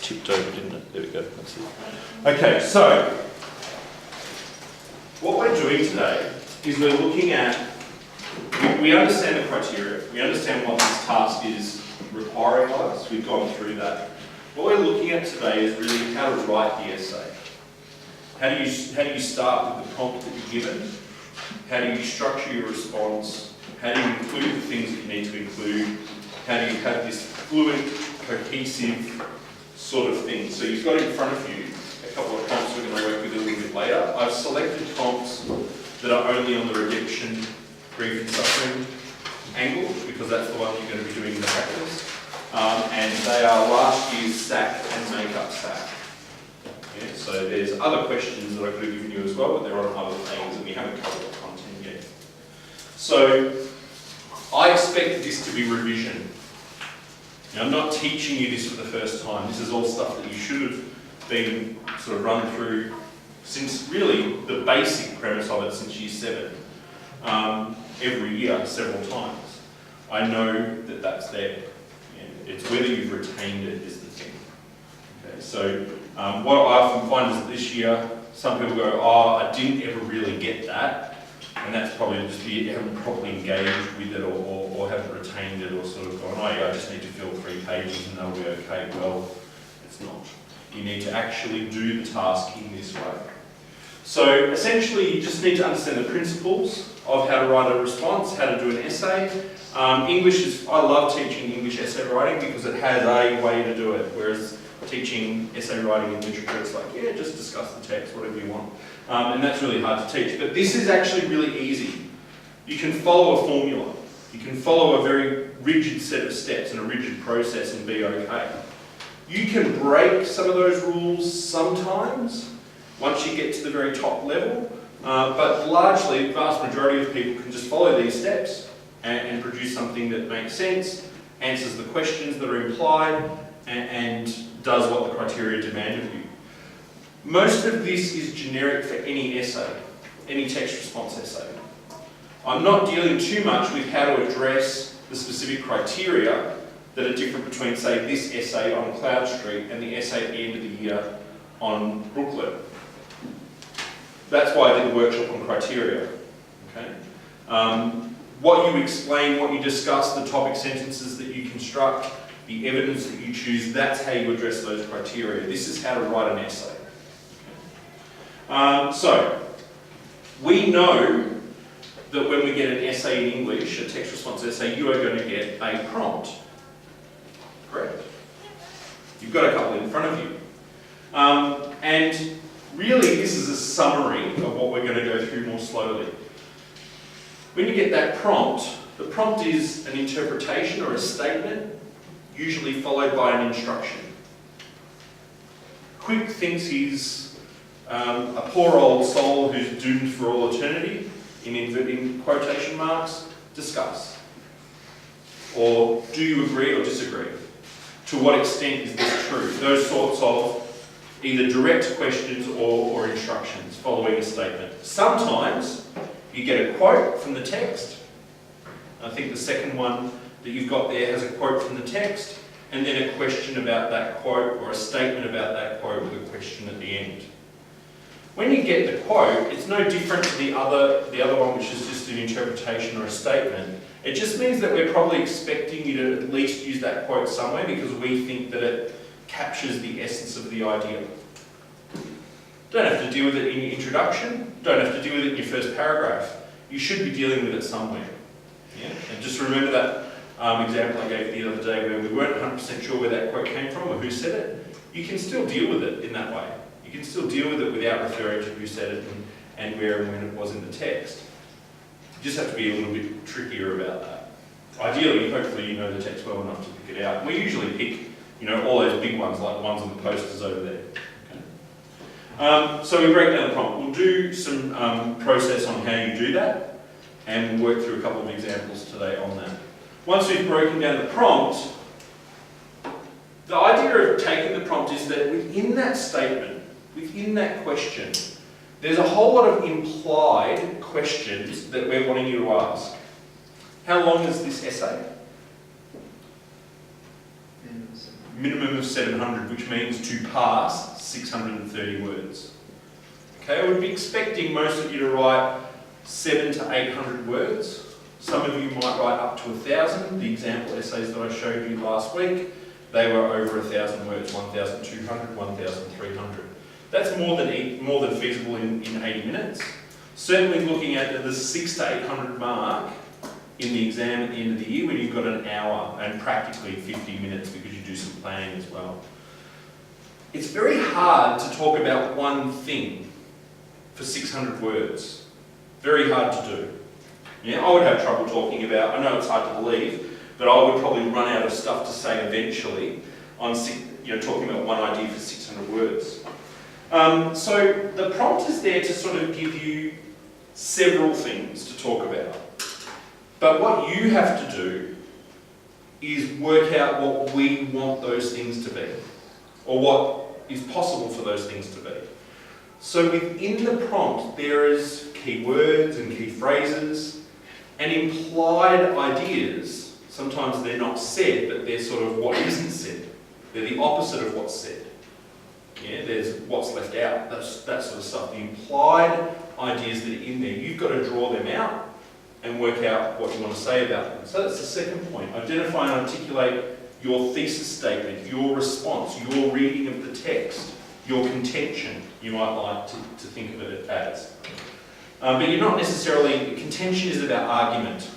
tipped over, didn't it? There we go, that's it. Okay, so what we're doing today is we're looking at, we understand the criteria, we understand what this task is requiring of us, we've gone through that. What we're looking at today is really how to write the essay. How do you start with the prompt that you're given? How do you structure your response? How do you include the things that you need to include? How do you have this fluid, cohesive sort of thing? So you've got in front of you a couple of prompts we're going to work with a little bit later. I've selected prompts that are only on the rejection, grief and suffering angle, because that's the one you're going to be doing in the practice. And they are last year's SAC and make-up SAC. Yeah, so there's other questions that I could have given you as well, but they're on other things and we haven't covered the content yet. So I expect this to be revision. Now, I'm not teaching you this for the first time. This is all stuff that you should have been sort of run through since really the basic premise of it since year 7. Every year, several times. I know that that's there. Yeah, it's whether you've retained it is the thing. Okay, so what I often find is that this year, some people go, oh, I didn't ever really get that. And that's probably just you haven't properly engaged with it or haven't retained it or sort of gone, oh yeah, I just need to fill 3 pages and they'll be okay. Well, it's not. You need to actually do the task in this way. So essentially, you just need to understand the principles of how to write a response, how to do an essay. English is, I love teaching English essay writing because it has a way to do it, whereas teaching essay writing in literature, it's like, yeah, just discuss the text, whatever you want. And that's really hard to teach. But this is actually really easy. You can follow a formula. You can follow a very rigid set of steps and a rigid process and be okay. You can break some of those rules sometimes, once you get to the very top level, but largely, the vast majority of people can just follow these steps and produce something that makes sense, answers the questions that are implied, and does what the criteria demand of you. Most of this is generic for any essay, any text response essay. I'm not dealing too much with how to address the specific criteria that are different between, say, this essay on Cloudstreet and the essay at the end of the year on Brooklyn. That's why I did the workshop on criteria. Okay? What you explain, what you discuss, the topic sentences that you construct, the evidence that you choose, that's how you address those criteria. This is how to write an essay. So, we know that when we get an essay in English, a text response essay, you are going to get a prompt. Correct? You've got a couple in front of you. And really, this is a summary of what we're going to go through more slowly. When you get that prompt, the prompt is an interpretation or a statement, usually followed by an instruction. Quick thinks he's a poor old soul who's doomed for all eternity, in quotation marks, discuss. Or do you agree or disagree? To what extent is this true? Those sorts of either direct questions or instructions following a statement. Sometimes you get a quote from the text. I think the second one that you've got there has a quote from the text, and then a question about that quote or a statement about that quote with a question at the end. When you get the quote, it's no different to the other one, which is just an interpretation or a statement. It just means that we're probably expecting you to at least use that quote somewhere because we think that it captures the essence of the idea. Don't have to deal with it in your introduction, don't have to deal with it in your first paragraph. You should be dealing with it somewhere. Yeah? And just remember that example I gave the other day where we weren't 100% sure where that quote came from or who said it. You can still deal with it in that way. You can still deal with it without referring to who said it and where and when it was in the text. You just have to be a little bit trickier about that. Ideally, hopefully you know the text well enough to pick it out. And we usually pick, all those big ones like the ones on the posters over there. Okay. So we break down the prompt. We'll do some process on how you do that, and we'll work through a couple of examples today on that. Once we've broken down the prompt, the idea of taking the prompt is that within that statement, within that question, there's a whole lot of implied questions that we're wanting you to ask. How long is this essay? Minimum of 700, which means to pass 630 words. Okay, I would be expecting most of you to write 700 to 800 words. Some of you might write up to 1,000. The example essays that I showed you last week, they were over 1,000 words, 1,200, 1,300. That's more than feasible in 80 minutes. Certainly looking at the 600 to 800 mark in the exam at the end of the year when you've got an hour and practically 50 minutes because you do some planning as well. It's very hard to talk about one thing for 600 words. Very hard to do. Yeah, I would have trouble talking about, I know it's hard to believe, but I would probably run out of stuff to say eventually on talking about one idea for 600 words. So the prompt is there to sort of give you several things to talk about. But what you have to do is work out what we want those things to be, or what is possible for those things to be. So within the prompt, there is key words and key phrases and implied ideas. Sometimes they're not said, but they're sort of what isn't said. They're the opposite of what's said. Yeah, there's what's left out, that sort of stuff. The implied ideas that are in there, you've got to draw them out and work out what you want to say about them. So that's the second point. Identify and articulate your thesis statement, your response, your reading of the text, your contention, you might like to think of it as. But you're not necessarily, contention is about argument.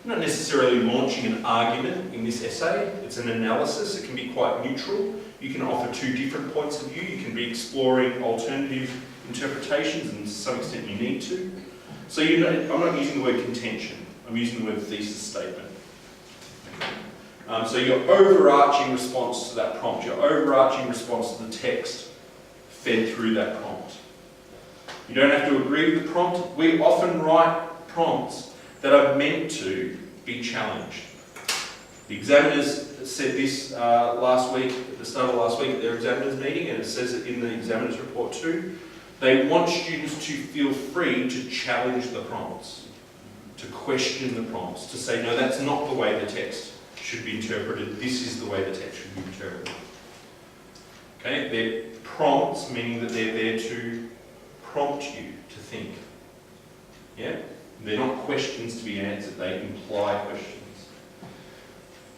You're not necessarily launching an argument in this essay. It's an analysis. It can be quite neutral. You can offer two different points of view. You can be exploring alternative interpretations, and to some extent you need to. So I'm not using the word contention. I'm using the word thesis statement. So your overarching response to that prompt, your overarching response to the text fed through that prompt. You don't have to agree with the prompt. We often write prompts that are meant to be challenged. The examiners said this last week, at the start of last week at their examiners meeting, and it says it in the examiners report too. They want students to feel free to challenge the prompts, to question the prompts, to say, no, that's not the way the text should be interpreted, this is the way the text should be interpreted. Okay, they're prompts, meaning that they're there to prompt you to think. Yeah? They're not questions to be answered, they imply questions.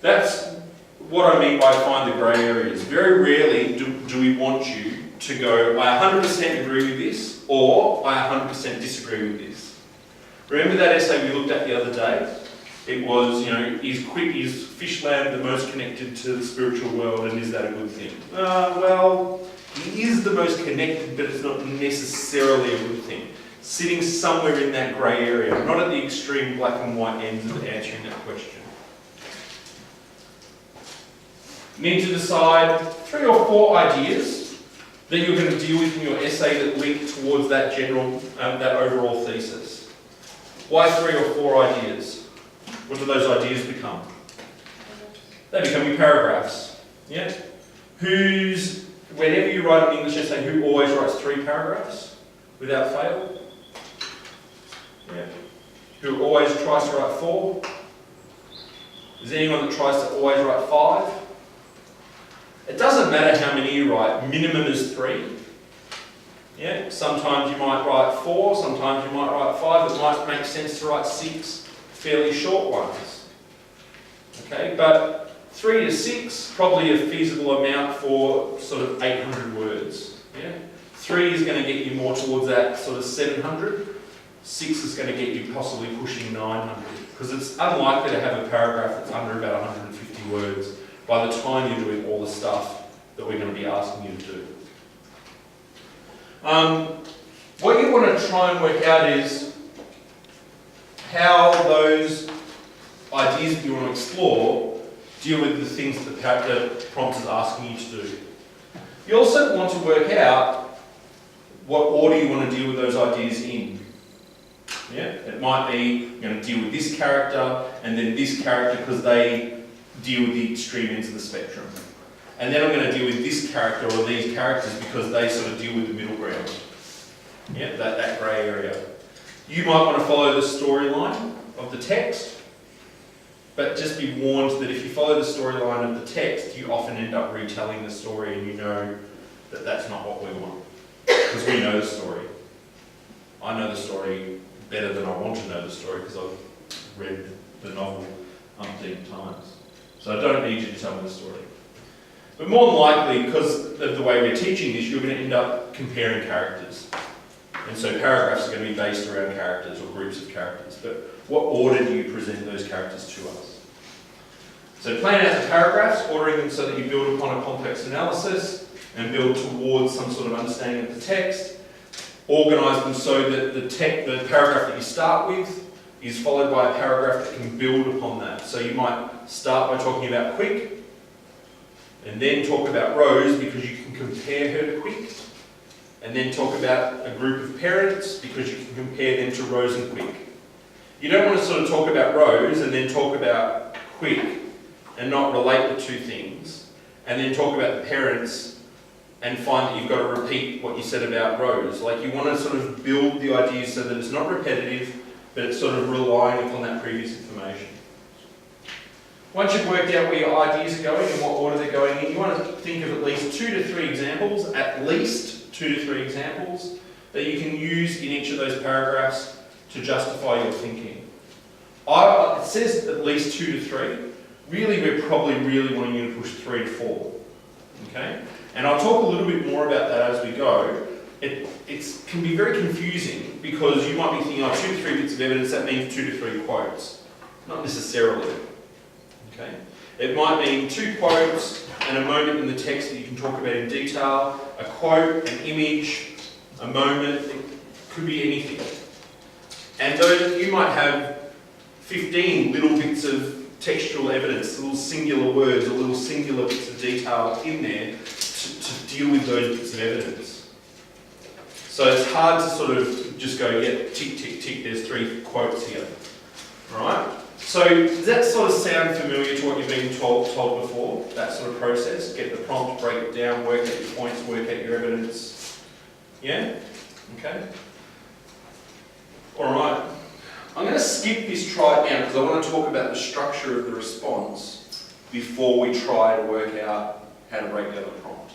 That's what I mean by find the grey areas. Very rarely do we want you to go, I 100% agree with this, or I 100% disagree with this. Remember that essay we looked at the other day? It was, is Fishland the most connected to the spiritual world, and is that a good thing? Well, he is the most connected, but it's not necessarily a good thing. Sitting somewhere in that grey area, not at the extreme black and white ends of answering that question. You need to decide 3 or 4 ideas that you're going to deal with in your essay that link towards that that overall thesis. Why 3 or 4 ideas? What do those ideas become? They become your paragraphs. Yeah? Whenever you write an English essay, who always writes 3 paragraphs without fail? Yeah. Who always tries to write 4? Is there anyone that tries to always write 5? It doesn't matter how many you write, minimum is 3. Yeah? Sometimes you might write 4, sometimes you might write 5. It might make sense to write 6 fairly short ones. Okay, but 3 to 6, probably a feasible amount for sort of 800 words. Yeah? 3 is going to get you more towards that sort of 700. 6 is going to get you possibly pushing 900, because it's unlikely to have a paragraph that's under about 150 words by the time you're doing all the stuff that we're going to be asking you to do. What you want to try and work out is how those ideas that you want to explore deal with the things that the prompt is asking you to do. You also want to work out what order you want to deal with those ideas in. Yeah? It might be you're going to deal with this character and then this character because they deal with the extreme ends of the spectrum. And then I'm going to deal with this character or these characters because they sort of deal with the middle ground. Yeah, that grey area. You might want to follow the storyline of the text. But just be warned that if you follow the storyline of the text, you often end up retelling the story, and you know that that's not what we want. Because we know the story. I know the story better than I want to know the story because I've read the novel umpteen times. So I don't need you to tell me the story. But more than likely, because of the way we're teaching this, you're going to end up comparing characters. And so paragraphs are going to be based around characters or groups of characters. But what order do you present those characters to us? So plan out the paragraphs, ordering them so that you build upon a complex analysis and build towards some sort of understanding of the text. Organise them so that the paragraph that you start with is followed by a paragraph that can build upon that. So you might start by talking about Quick, and then talk about Rose because you can compare her to Quick, and then talk about a group of parents because you can compare them to Rose and Quick. You don't want to sort of talk about Rose and then talk about Quick and not relate the two things, and then talk about the parents and find that you've got to repeat what you said about Rose. Like, you want to sort of build the ideas so that it's not repetitive, but it's sort of relying upon that previous information. Once you've worked out where your ideas are going and what order they're going in, you want to think of at least 2 to 3 examples, that you can use in each of those paragraphs to justify your thinking. It says at least 2 to 3. Really, we're probably really wanting you to push 3 to 4. Okay? And I'll talk a little bit more about that as we go. It can be very confusing because you might be thinking, 2 to 3 bits of evidence, that means 2 to 3 quotes. Not necessarily. Okay? It might mean 2 quotes and a moment in the text that you can talk about in detail, a quote, an image, a moment, it could be anything. And though you might have 15 little bits of textual evidence, little singular words, or little singular bits of detail in there to deal with those bits of evidence. So it's hard to sort of just go, yeah, tick, tick, tick, there's 3 quotes here. Alright? So does that sort of sound familiar to what you've been told before? That sort of process? Get the prompt, break it down, work out your points, work out your evidence. Yeah? Okay? Alright. I'm going to skip this try it now because I want to talk about the structure of the response before we try to work out how to break down the prompt.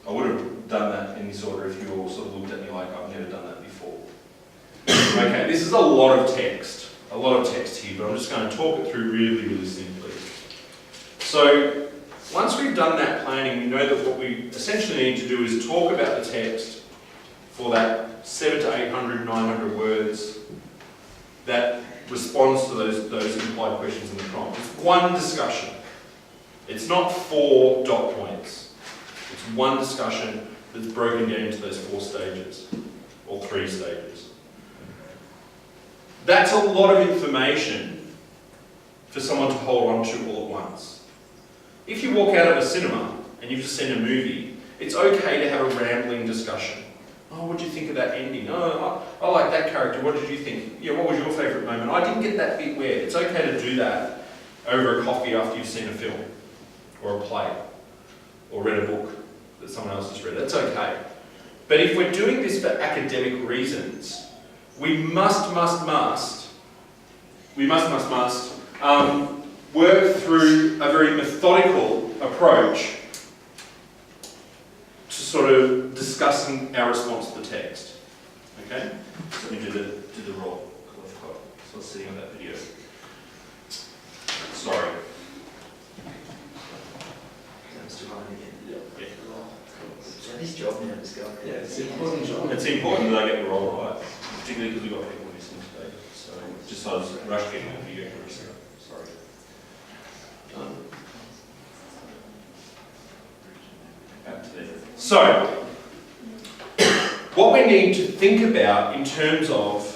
I would have done that in this order if you all sort of looked at me like I've never done that before. Okay, this is a lot of text here, but I'm just going to talk it through really, really simply. So, once we've done that planning, we know that what we essentially need to do is talk about the text for that 700 to 800, 900 words that responds to those implied questions in the prompt. It's one discussion. It's not 4 dot points. It's one discussion that's broken down into those 4 stages, or 3 stages. That's a lot of information for someone to hold on to all at once. If you walk out of a cinema and you've just seen a movie, it's okay to have a rambling discussion. Oh, what did you think of that ending? Oh, I like that character. What did you think? Yeah, what was your favourite moment? I didn't get that bit where. It's okay to do that over a coffee after you've seen a film, or a play, or read a book that someone else has read. That's okay. But if we're doing this for academic reasons, we must work through a very methodical approach to sort of discussing our response to the text. Okay? So let me do the roll. So I was sitting on that video. Sorry. Sounds too hard again. Yeah. So this job now is going. Yeah, it's an important job. It's important that I get the roll right, particularly because we've got people listening today. So just so I was rushed getting that video. Sorry. Back to there. So, what we need to think about in terms of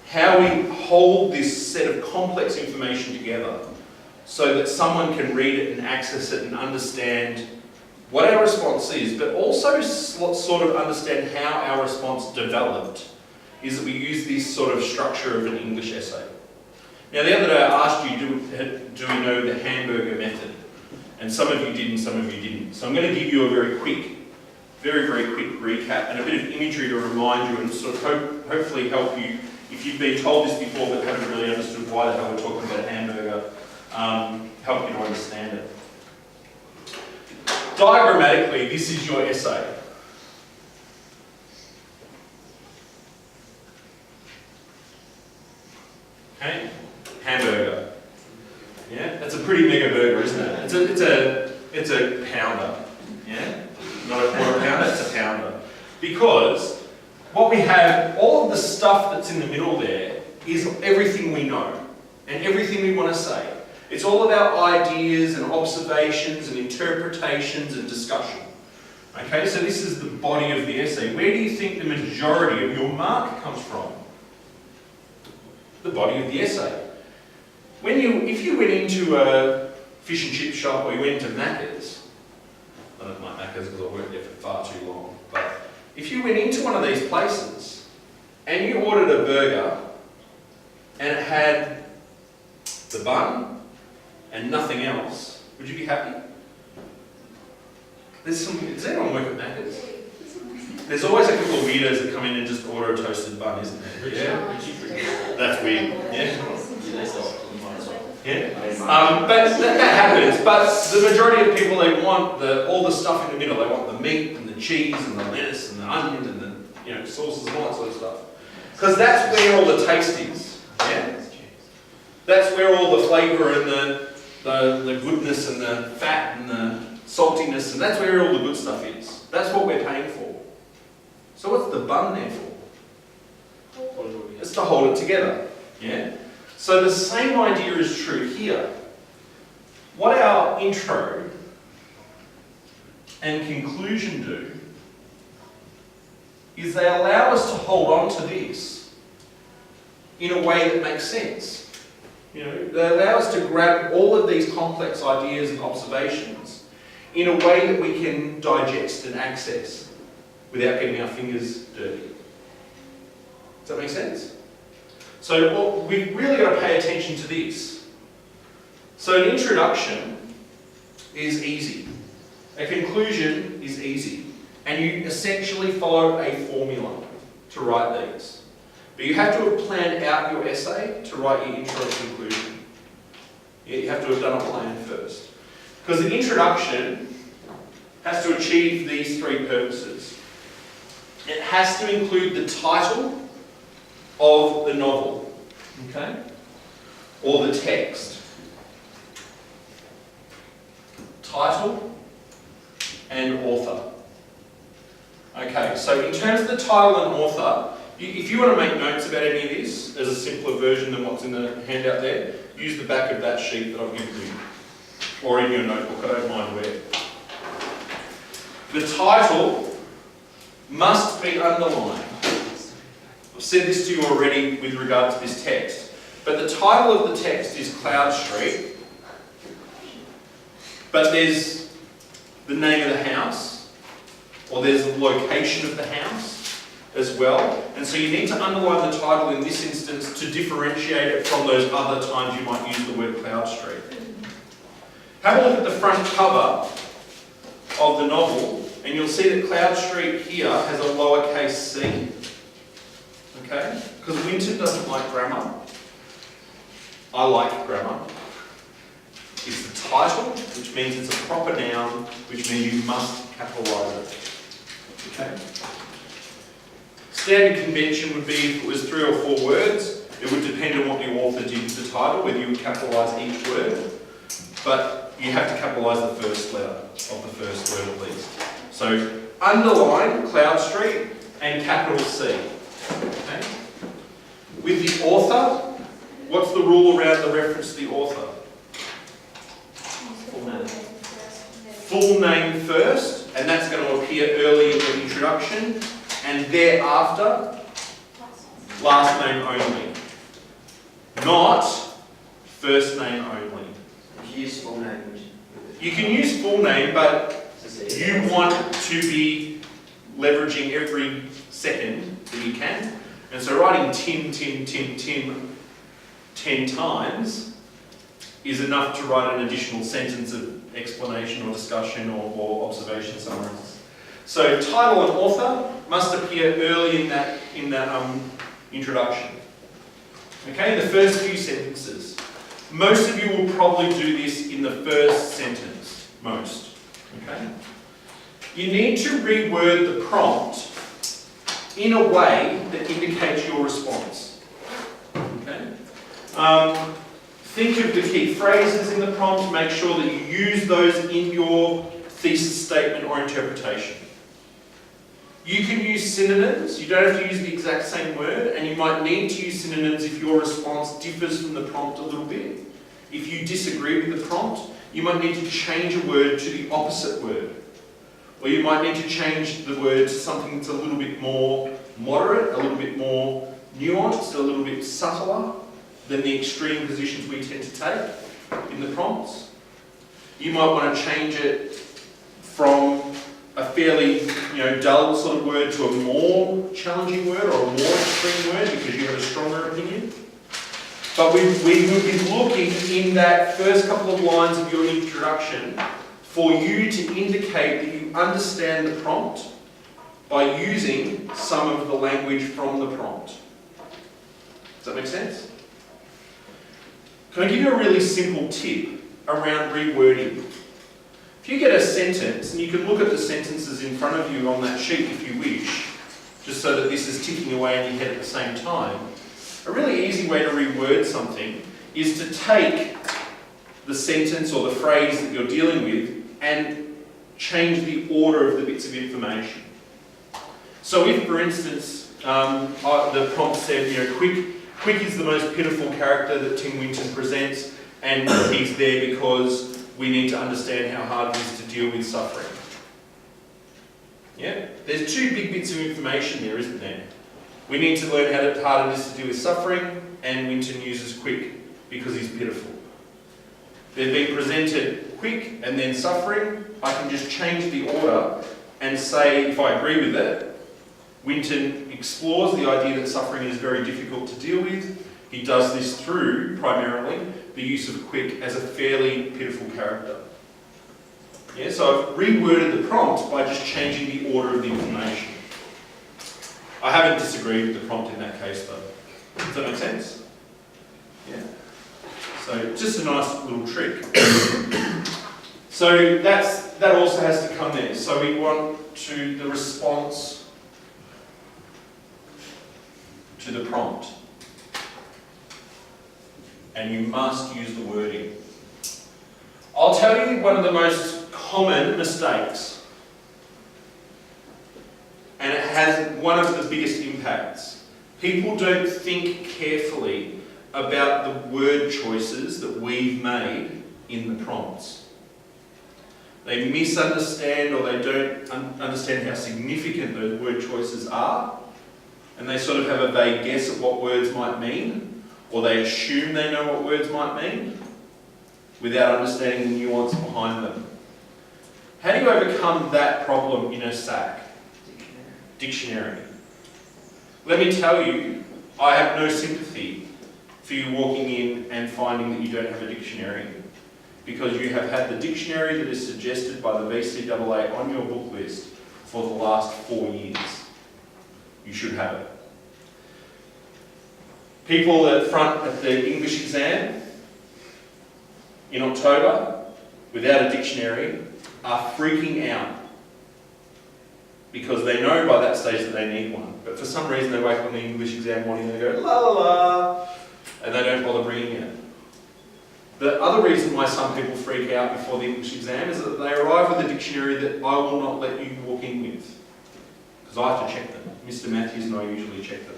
how we hold this set of complex information together so that someone can read it and access it and understand what our response is, but also sort of understand how our response developed, is that we use this sort of structure of an English essay. Now, the other day I asked you, do we know the hamburger method? And some of you did and some of you didn't. So I'm going to give you a very quick recap and a bit of imagery to remind you and sort of hopefully help you if you've been told this before but haven't really understood why the hell we're talking about a hamburger help you to understand it. Diagrammatically, this is your essay. Okay, hamburger. Yeah, that's a pretty mega burger, isn't it? It's a pounder. Yeah, not a quarter pounder, it's a pounder. Because what we have, all of the stuff that's in the middle there is everything we know and everything we want to say. It's all about ideas and observations and interpretations and discussion. Okay, so this is the body of the essay. Where do you think the majority of your mark comes from? The body of the essay. If you went into a fish and chip shop or you went to Macca's, I don't like Macca's because I worked there for far too long, but if you went into one of these places and you ordered a burger and it had the bun and nothing else, would you be happy? Does anyone work at Macca's? There's always a couple of weirdos that come in and just order a toasted bun, isn't there? Yeah? That's weird. Yeah? Yeah? But that happens. But the majority of people, they want all the stuff in the middle. They want the meat and the cheese and the lettuce and the onion and the sauces and all that sort of stuff. Because that's where all the taste is. Yeah? That's where all the flavour and the goodness and the fat and the saltiness, and that's where all the good stuff is. That's what we're paying for. So what's the bun there for? It's to hold it together. Yeah? So the same idea is true here. What our intro and conclusion do is they allow us to hold on to this in a way that makes sense. They allow us to grab all of these complex ideas and observations in a way that we can digest and access without getting our fingers dirty. Does that make sense? So we've really got to pay attention to this. So an introduction is easy. A conclusion is easy. And you essentially follow a formula to write these. But you have to have planned out your essay to write your intro and conclusion. You have to have done a plan first. Because the introduction has to achieve these three purposes. It has to include the title of the novel, okay? Or the text. Title and author. Okay, so in terms of the title and author, if you want to make notes about any of this, there's a simpler version than what's in the handout there, use the back of that sheet that I've given you. Or in your notebook, I don't mind where. The title must be underlined. I've said this to you already with regard to this text, but the title of the text is Cloudstreet, but there's the name of the house, or there's the location of the house as well, and so you need to underline the title in this instance to differentiate it from those other times you might use the word Cloudstreet. Have a look at the front cover of the novel, and you'll see that Cloudstreet here has a lowercase c. Okay? Because Winton doesn't like grammar. I like grammar. It's the title, which means it's a proper noun, which means you must capitalise it. Okay? Standard convention would be if it was 3 or 4 words, it would depend on what the author did to the title, whether you would capitalise each word. But you have to capitalise the first letter of the first word at least. So underline Cloudstreet and capital C. Okay? With the author, what's the rule around the reference to the author? Full name. Full name first, and that's going to appear early in the introduction, and thereafter, last name only. Not first name only. If you use full name, You can use full name, but you want to be leveraging every second that you can. And so writing Tim 10 times is enough to write an additional sentence of explanation or discussion or observation summaries. So title and author must appear early in that introduction. Okay, the first few sentences. Most of you will probably do this in the first sentence, most, okay? You need to reword the prompt in a way that indicates your response, okay? Think of the key phrases in the prompt, make sure that you use those in your thesis statement or interpretation. You can use synonyms, you don't have to use the exact same word, and you might need to use synonyms if your response differs from the prompt a little bit. If you disagree with the prompt, you might need to change a word to the opposite word. Or you might need to change the word to something that's a little bit more moderate, a little bit more nuanced, a little bit subtler than the extreme positions we tend to take in the prompts. You might want to change it from a fairly dull sort of word to a more challenging word or a more extreme word because you have a stronger opinion. But we will be looking in that first couple of lines of your introduction for you to indicate that you understand the prompt by using some of the language from the prompt. Does that make sense? Can I give you a really simple tip around rewording? If you get a sentence, and you can look at the sentences in front of you on that sheet if you wish, just so that this is ticking away in your head at the same time, a really easy way to reword something is to take the sentence or the phrase that you're dealing with and change the order of the bits of information. So if, for instance, the prompt said, Quick is the most pitiful character that Tim Winton presents, and he's there because we need to understand how hard it is to deal with suffering. Yeah? There's two big bits of information there, isn't there? We need to learn how hard it is to deal with suffering, and Winton uses quick because he's pitiful. They've been presented quick and then suffering. I can just change the order and say, if I agree with it, Winton explores the idea that suffering is very difficult to deal with. He does this through, primarily, the use of quick as a fairly pitiful character. Yeah, so I've reworded the prompt by just changing the order of the information. I haven't disagreed with the prompt in that case, though. Does that make sense? Yeah. So just a nice little trick. So that also has to come there. So we want the response to the prompt. And you must use the wording. I'll tell you one of the most common mistakes, and it has one of the biggest impacts. People don't think carefully about the word choices that we've made in the prompts. They misunderstand or they don't understand how significant those word choices are, and they sort of have a vague guess at what words might mean, or they assume they know what words might mean, without understanding the nuance behind them. How do you overcome that problem in a SAC? Dictionary. Let me tell you, I have no sympathy for you walking in and finding that you don't have a dictionary, because you have had the dictionary that is suggested by the VCAA on your book list for the last 4 years. You should have it. People at front at the English exam in October without a dictionary are freaking out because they know by that stage that they need one. But for some reason they wake up on the English exam morning and they go, la la la, and they don't bother bringing it. The other reason why some people freak out before the English exam is that they arrive with a dictionary that I will not let you walk in with, because I have to check them. Mr. Matthews and I usually check them.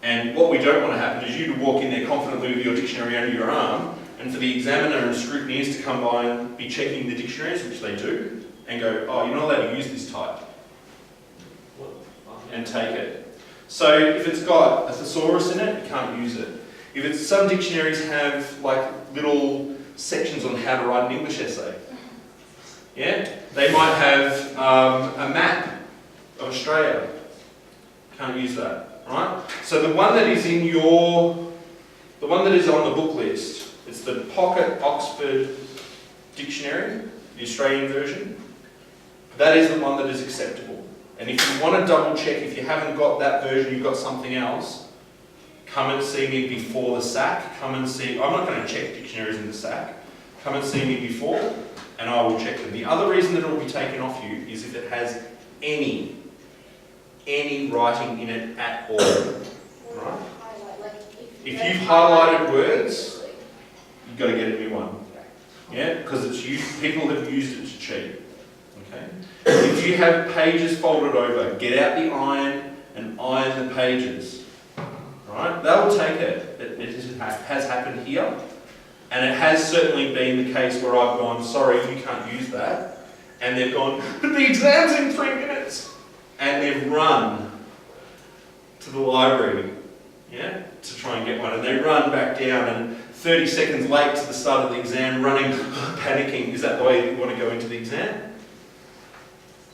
And what we don't want to happen is you to walk in there confidently with your dictionary under your arm, and for the examiner and scrutineers to come by and be checking the dictionaries, which they do, and go, oh, you're not allowed to use this type, and take it. So if it's got a thesaurus in it, you can't use it. Some dictionaries have like little sections on how to write an English essay. Yeah? They might have a map of Australia. Can't use that, right? So the one that is on the book list, it's the Pocket Oxford Dictionary, the Australian version. That is the one that is acceptable. And if you want to double check, if you haven't got that version, you've got something else, come and see me before the SAC. Come and see, I'm not going to check dictionaries in the SAC. Come and see me before, and I will check them. The other reason that it will be taken off you is if it has any writing in it at all. Right? If you've highlighted words, you've got to get a new one. Yeah, because it's used, people have used it to cheat. Okay. If you have pages folded over, get out the iron and iron the pages. Right? They'll take it. It has happened here, and it has certainly been the case where I've gone, sorry, you can't use that, and they've gone, but the exam's in 3 minutes, and they've run to the library, yeah, to try and get one, and they run back down, and 30 seconds late to the start of the exam, running, panicking. Is that the way you want to go into the exam?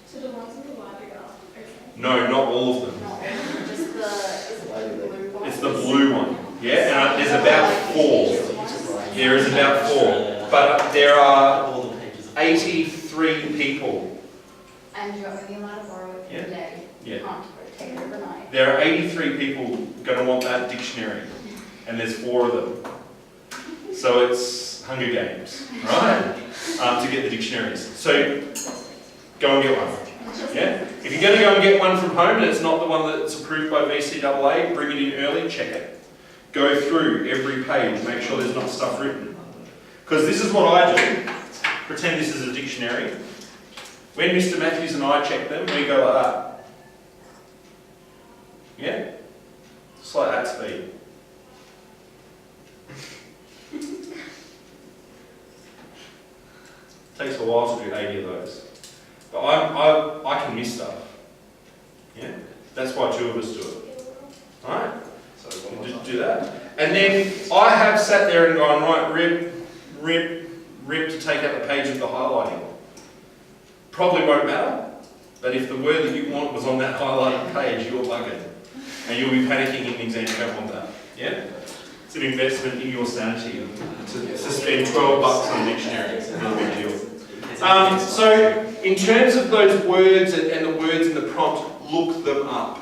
So the ones in the library are okay? No, not all of them. No, just the blue one. It's the blue one, yeah, and there's about 4. There is about 4, but there are All the pages. 83 people. And you're only allowed to borrow it for a day. Yeah. You can't take it overnight. There are 83 people going to want that dictionary, and there's 4 of them. So it's Hunger Games, right? To get the dictionaries. So go and get one. Yeah? If you're going to go and get one from home and it's not the one that's approved by VCAA, bring it in early, check it. Go through every page, make sure there's not stuff written. Because this is what I do. Pretend this is a dictionary. When Mr. Matthews and I check them, we go like that. Yeah? Just like that speed. Takes a while to do 80 of those. But I can miss stuff. Yeah? That's why 2 of us do it. Alright? So we'll do that. And then I have sat there and gone, right, rip to take out the page of the highlighting. Probably won't matter, but if the word that you want was on that highlighted page, you're buggered. And you'll be panicking in the exam, you don't want that. Yeah? It's an investment in your sanity to spend $12 on a dictionary. It's not a big deal. So, in terms of those words and the words in the prompt, look them up.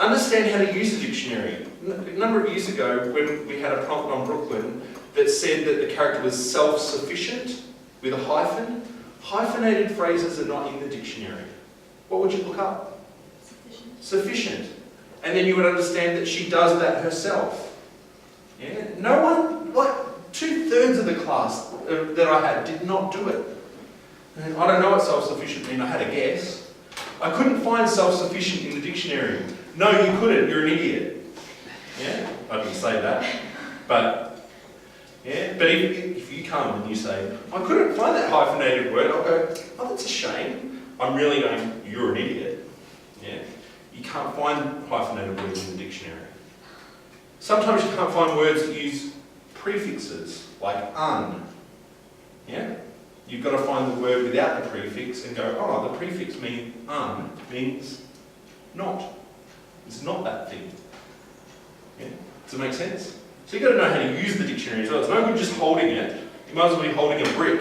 Understand how to use a dictionary. A number of years ago, when we had a prompt on Brooklyn that said that the character was self-sufficient with a hyphen, hyphenated phrases are not in the dictionary. What would you look up? Sufficient. And then you would understand that she does that herself. Yeah? No one, like 2/3 of the class that I had did not do it. And I don't know what self-sufficient means, I had a guess. I couldn't find self-sufficient in the dictionary. No, you couldn't, you're an idiot. Yeah, I didn't say that. But, yeah, but if you come and you say, I couldn't find that hyphenated word, I'll go, oh, that's a shame. I'm really going, you're an idiot. Yeah, you can't find hyphenated words in the dictionary. Sometimes you can't find words that use prefixes, like un. Yeah? You've got to find the word without the prefix and go, oh, the prefix means not. It's not that thing. Yeah? Does it make sense? So you've got to know how to use the dictionary as well. It's no good just holding it. You might as well be holding a brick.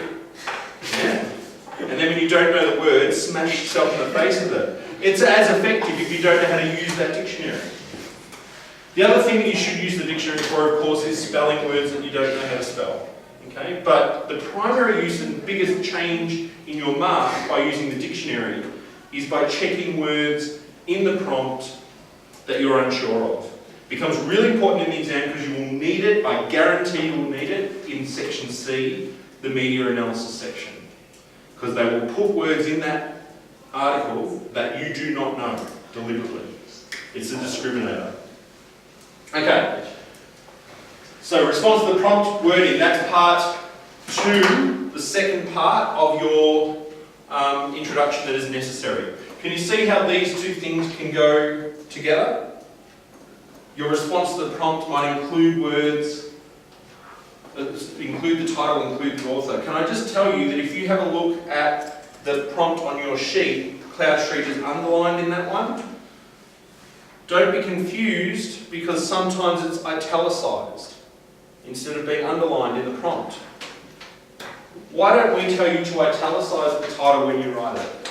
Yeah? And then when you don't know the word, smash yourself in the face with it. It's as effective if you don't know how to use that dictionary. The other thing that you should use the dictionary for, of course, is spelling words that you don't know how to spell. Okay? But the primary use and biggest change in your mark by using the dictionary is by checking words in the prompt that you're unsure of. It becomes really important in the exam because you will need it, I guarantee you will need it, in section C, the media analysis section. Because they will put words in that article that you do not know, deliberately. It's a discriminator. Okay, so response to the prompt wording, that's part 2, the second part of your introduction that is necessary. Can you see how these 2 things can go together? Your response to the prompt might include words, include the title, include the author. Can I just tell you that if you have a look at the prompt on your sheet, Cloudstreet is underlined in that one. Don't be confused because sometimes it's italicized instead of being underlined in the prompt. Why don't we tell you to italicize the title when you write it?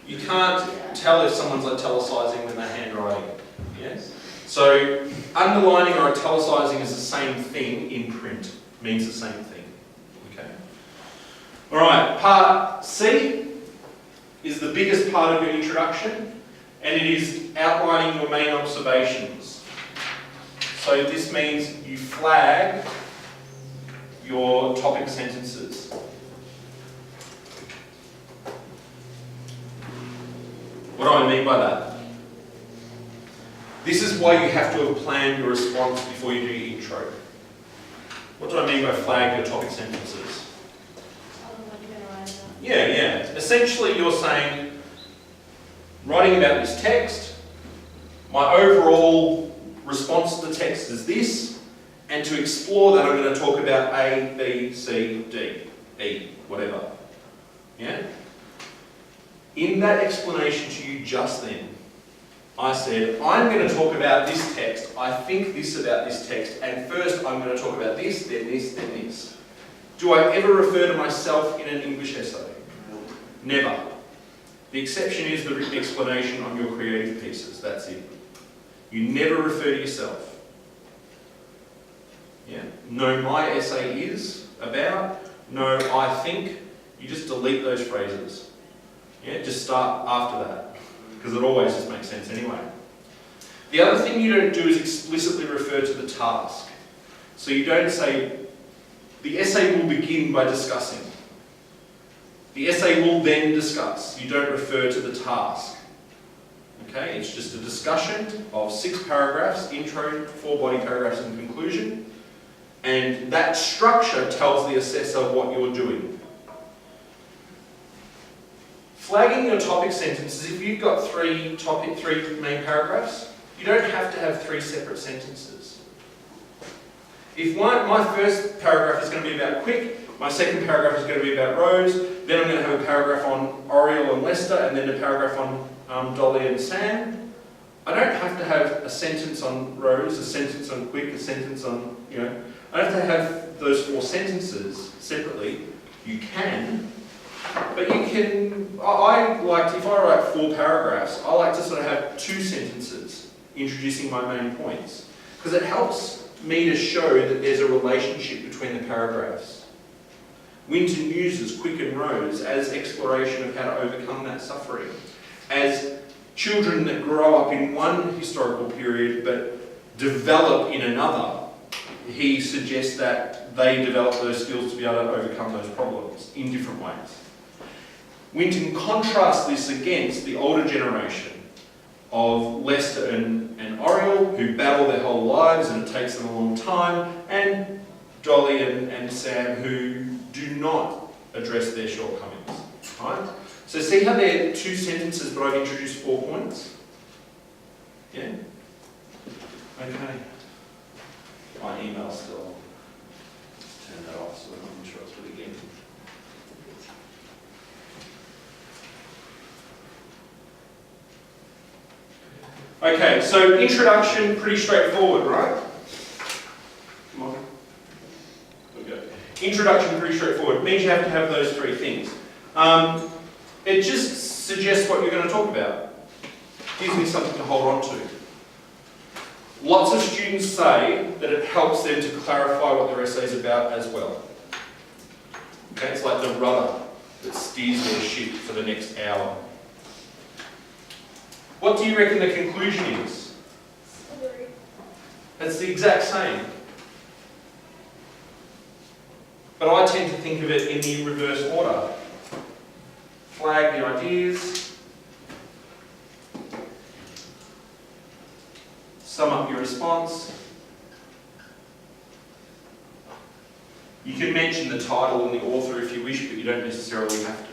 You can't tell if someone's italicizing when they're handwriting it. Yes? So underlining or italicizing is the same thing in print, means the same thing. Okay. All right, part C is the biggest part of your introduction, and it is outlining your main observations. So this means you flag your topic sentences. What do I mean by that? This is why you have to have planned your response before you do your intro. What do I mean by flag your topic sentences? Yeah. Essentially you're saying, writing about this text, my overall response to the text is this, and to explore that I'm going to talk about A, B, C, D, E, whatever. Yeah? In that explanation to you just then, I said, I'm going to talk about this text, I think this about this text, and first I'm going to talk about this, then this, then this. Do I ever refer to myself in an English essay? Never. The exception is the written explanation on your creative pieces, that's it. You never refer to yourself. Yeah? No, my essay is about, no, I think, you just delete those phrases. Yeah? Just start after that, because it always just makes sense anyway. The other thing you don't do is explicitly refer to the task. So you don't say, the essay will begin by discussing. The essay will then discuss. You don't refer to the task. Okay, it's just a discussion of 6 paragraphs, intro, 4 body paragraphs and conclusion. And that structure tells the assessor what you're doing. Flagging your topic sentences, if you've got 3 main paragraphs, you don't have to have 3 separate sentences. If my first paragraph is going to be about Quick, my second paragraph is going to be about Rose, then I'm going to have a paragraph on Oriel and Lester, and then a paragraph on Dolly and Sam. I don't have to have a sentence on Rose, a sentence on Quick, a sentence on, I don't have to have those 4 sentences separately. You can, but you can, if I write 4 paragraphs, I like to sort of have 2 sentences introducing my main points, because it helps me to show that there's a relationship between the paragraphs. Winton uses Quick and Rose as exploration of how to overcome that suffering. As children that grow up in one historical period but develop in another, he suggests that they develop those skills to be able to overcome those problems in different ways. Winton contrasts this against the older generation of Lester and Oriel, who battle their whole lives and it takes them a long time, and Dolly and Sam, who do not address their shortcomings. Right? So see how they're 2 sentences, but I've introduced 4 points? Yeah? Okay. My email's still on. Turn that off so I'm sure it's really again. Okay, so introduction, pretty straightforward, right? Come on. Okay. Introduction, pretty straightforward. It means you have to have those 3 things. It just suggests what you're going to talk about. Gives me something to hold on to. Lots of students say that it helps them to clarify what their essay is about as well. Okay, it's like the rudder that steers their ship for the next hour. What do you reckon the conclusion is? It's the exact same. But I tend to think of it in the reverse order. Flag the ideas. Sum up your response. You can mention the title and the author if you wish, but you don't necessarily have to.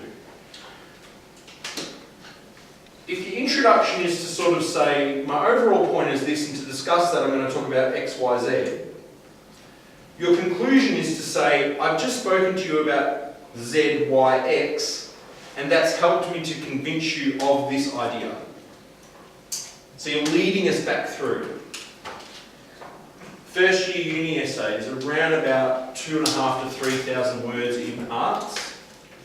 If your introduction is to sort of say, my overall point is this, and to discuss that I'm going to talk about X, Y, Z, your conclusion is to say, I've just spoken to you about Z, Y, X, and that's helped me to convince you of this idea. So you're leading us back through. First year uni essays are around about 2,500 to 3,000 words in arts.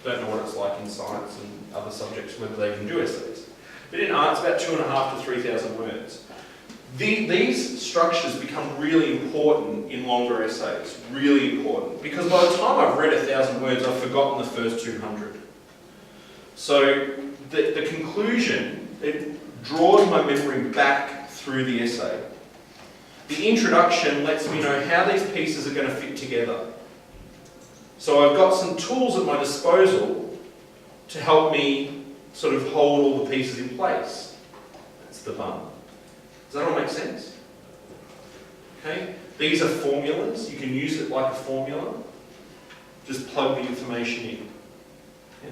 Don't know what it's like in science and other subjects, whether they can do essays. But in arts, about 2,500 to 3,000 words. These structures become really important in longer essays, really important, because by the time I've read 1,000 words, I've forgotten the first 200. So the conclusion, it draws my memory back through the essay. The introduction lets me know how these pieces are going to fit together. So I've got some tools at my disposal to help me sort of hold all the pieces in place. That's the bum. Does that all make sense? Okay. These are formulas. You can use it like a formula. Just plug the information in. Yeah.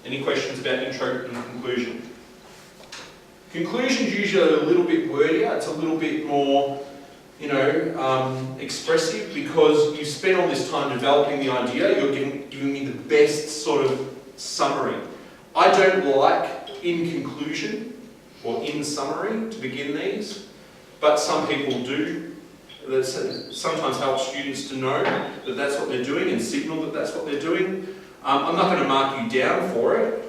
Any questions about intro and conclusion? Conclusion's usually a little bit wordier. It's a little bit more, expressive, because you spent all this time developing the idea. You're giving me the best sort of summary. I don't like in conclusion or in summary to begin these, but some people do. That sometimes helps students to know that that's what they're doing and signal that that's what they're doing. I'm not going to mark you down for it.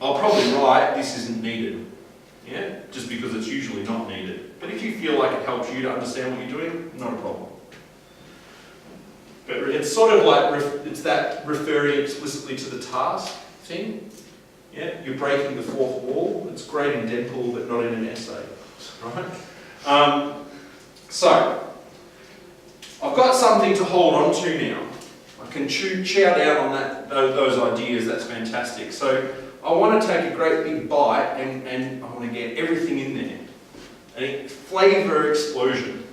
I'll probably write this isn't needed, yeah, just because it's usually not needed. But if you feel like it helps you to understand what you're doing, not a problem. But it's sort of like it's that referring explicitly to the task thing. Yeah, you're breaking the fourth wall. It's great in dental, but not in an essay, right? So I've got something to hold on to now. I can chow down on those ideas. That's fantastic. So I want to take a great big bite and I want to get everything in there. A flavour explosion,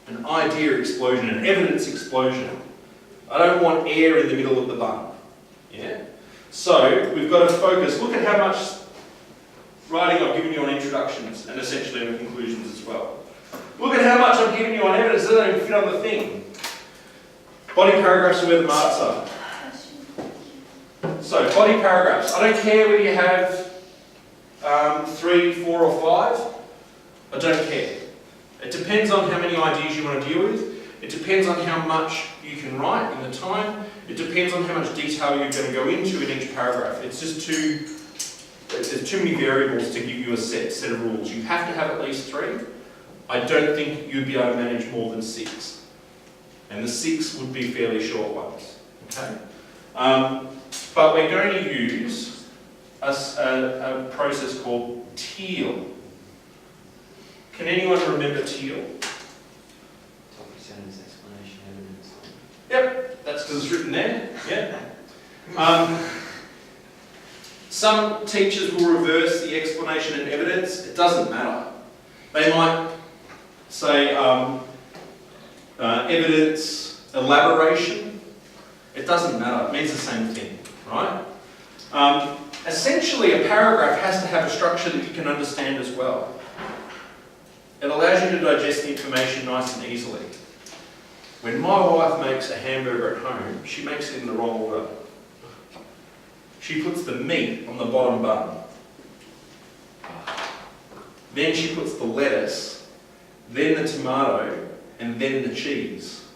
an idea explosion, an evidence explosion. I don't want air in the middle of the bun. Yeah. So we've got to focus. Look at how much writing I've given you on introductions and essentially on conclusions as well. Look at how much I've given you on evidence. It doesn't even fit on the thing. Body paragraphs are where the marks are. So body paragraphs. I don't care whether you have 3, 4 or 5. I don't care. It depends on how many ideas you want to deal with. It depends on how much you can write in the time. It depends on how much detail you're going to go into in each paragraph. It's just there's too many variables to give you a set of rules. You have to have at least 3. I don't think you'd be able to manage more than 6. And the 6 would be fairly short ones. Okay? But we're going to use a process called TEAL. Can anyone remember TEAL? Topic, sentence, explanation, evidence. Yep, that's because it's written there. Yeah. Some teachers will reverse the explanation and evidence. It doesn't matter. They might say evidence, elaboration. It doesn't matter. It means the same thing, right? Essentially, a paragraph has to have a structure that you can understand as well. It allows you to digest the information nice and easily. When my wife makes a hamburger at home, she makes it in the wrong order. She puts the meat on the bottom bun. Then she puts the lettuce, then the tomato, and then the cheese.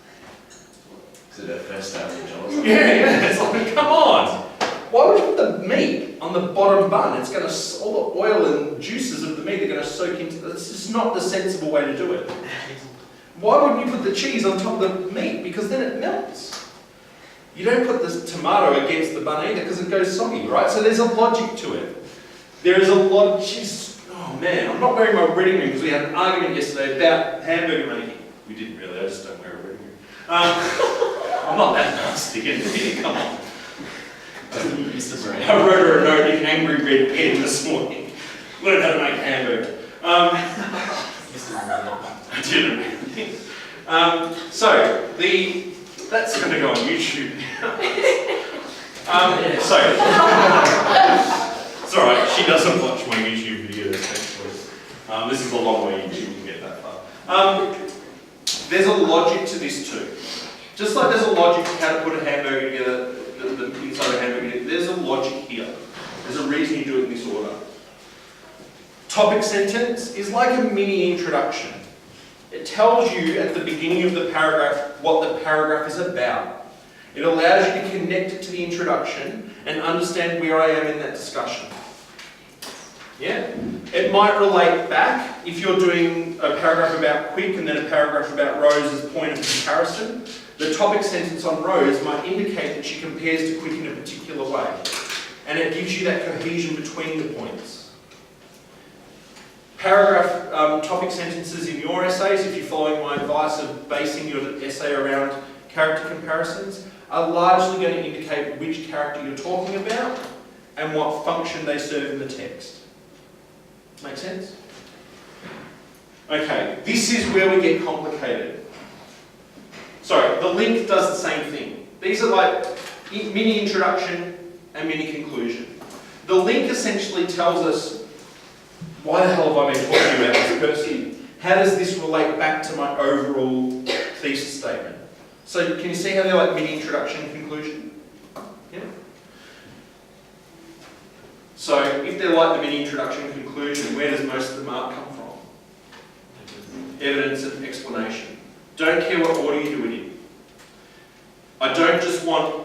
Is it her first day of the job? Yeah, it's like, come on! Why would you put the meat on the bottom bun? It's going to, all the oil and juices of the meat are going to soak into, that's just not the sensible way to do it. Why wouldn't you put the cheese on top of the meat? Because then it melts. You don't put the tomato against the bun either because it goes soggy, right? So there's a logic to it. There is a lot, oh man, I'm not wearing my wedding ring because we had an argument yesterday about hamburger making. We didn't really, I just don't wear a wedding ring. I'm not that nasty, here, come on. I wrote her a note in angry red pen this morning. Learn how to make a hamburger. I didn't. So that's going to go on YouTube now. It's all right. She doesn't watch my YouTube videos actually. This is a long way you can get that far. There's a logic to this too. Just like there's a logic to how to put a hamburger together. The inside of a hamburger, there's a logic here. There's a reason you do it in this order. Topic sentence is like a mini introduction. It tells you at the beginning of the paragraph what the paragraph is about. It allows you to connect it to the introduction and understand where I am in that discussion. Yeah? It might relate back if you're doing a paragraph about quick and then a paragraph about Rose as point of comparison. The topic sentence on Rose might indicate that she compares to quick in a particular way. And it gives you that cohesion between the points. Paragraph topic sentences in your essays, if you're following my advice of basing your essay around character comparisons, are largely going to indicate which character you're talking about and what function they serve in the text. Make sense? Okay, this is where we get complicated. Sorry, the link does the same thing. These are like mini introduction and mini conclusion. The link essentially tells us, why the hell have I been talking about this person? How does this relate back to my overall thesis statement? So can you see how they're like mini introduction and conclusion? Yeah. So if they're like the mini introduction and conclusion, where does most of the mark come from? Evidence and explanation. Don't care what order you do it in. I don't just want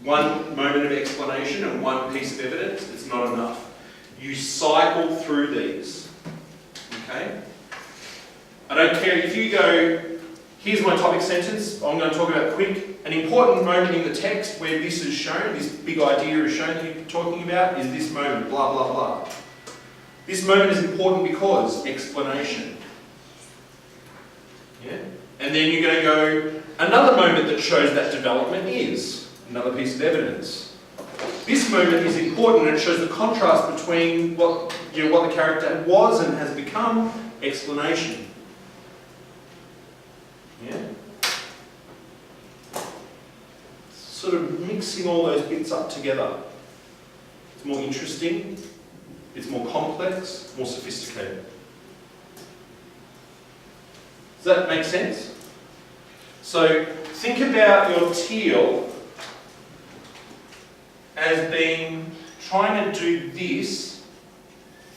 one moment of explanation and one piece of evidence. It's not enough. You cycle through these. Okay? I don't care if you go, here's my topic sentence, I'm going to talk about quick. An important moment in the text where this is shown, this big idea is shown that you're talking about, is this moment, blah, blah, blah. This moment is important because explanation. Yeah? And then you're going to go, another moment that shows that development is another piece of evidence. This moment is important and it shows the contrast between what the character was and has become, explanation. Yeah? Sort of mixing all those bits up together. It's more interesting, it's more complex, more sophisticated. Does that make sense? So think about your teal as being trying to do this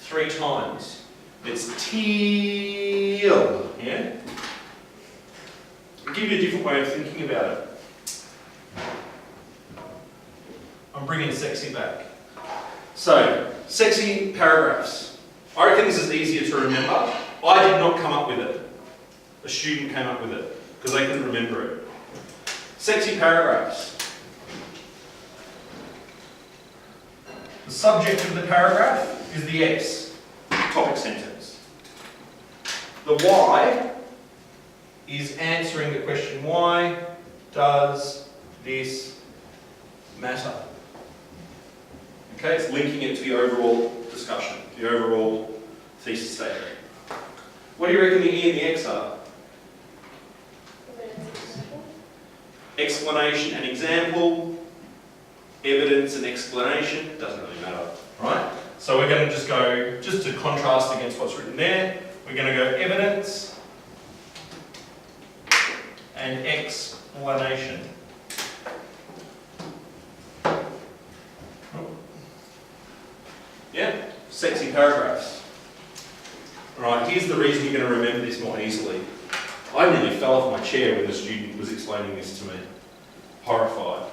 3 times. It's teal, yeah? I'll give you a different way of thinking about it. I'm bringing sexy back. So, sexy paragraphs. I reckon this is easier to remember. I did not come up with it. A student came up with it because they couldn't remember it. Sexy paragraphs. The subject of the paragraph is the S, topic sentence. The why is answering the question, why does this matter? Okay, it's linking it to the overall discussion, the overall thesis statement. What do you reckon the E and the X are? Explanation and example, evidence and explanation, doesn't really matter, right? So we're going to just go, just to contrast against what's written there, we're going to go evidence and explanation. Yeah, sexy paragraphs. Alright, here's the reason you're going to remember this more easily. I nearly fell off my chair when the student was explaining this to me. Horrified.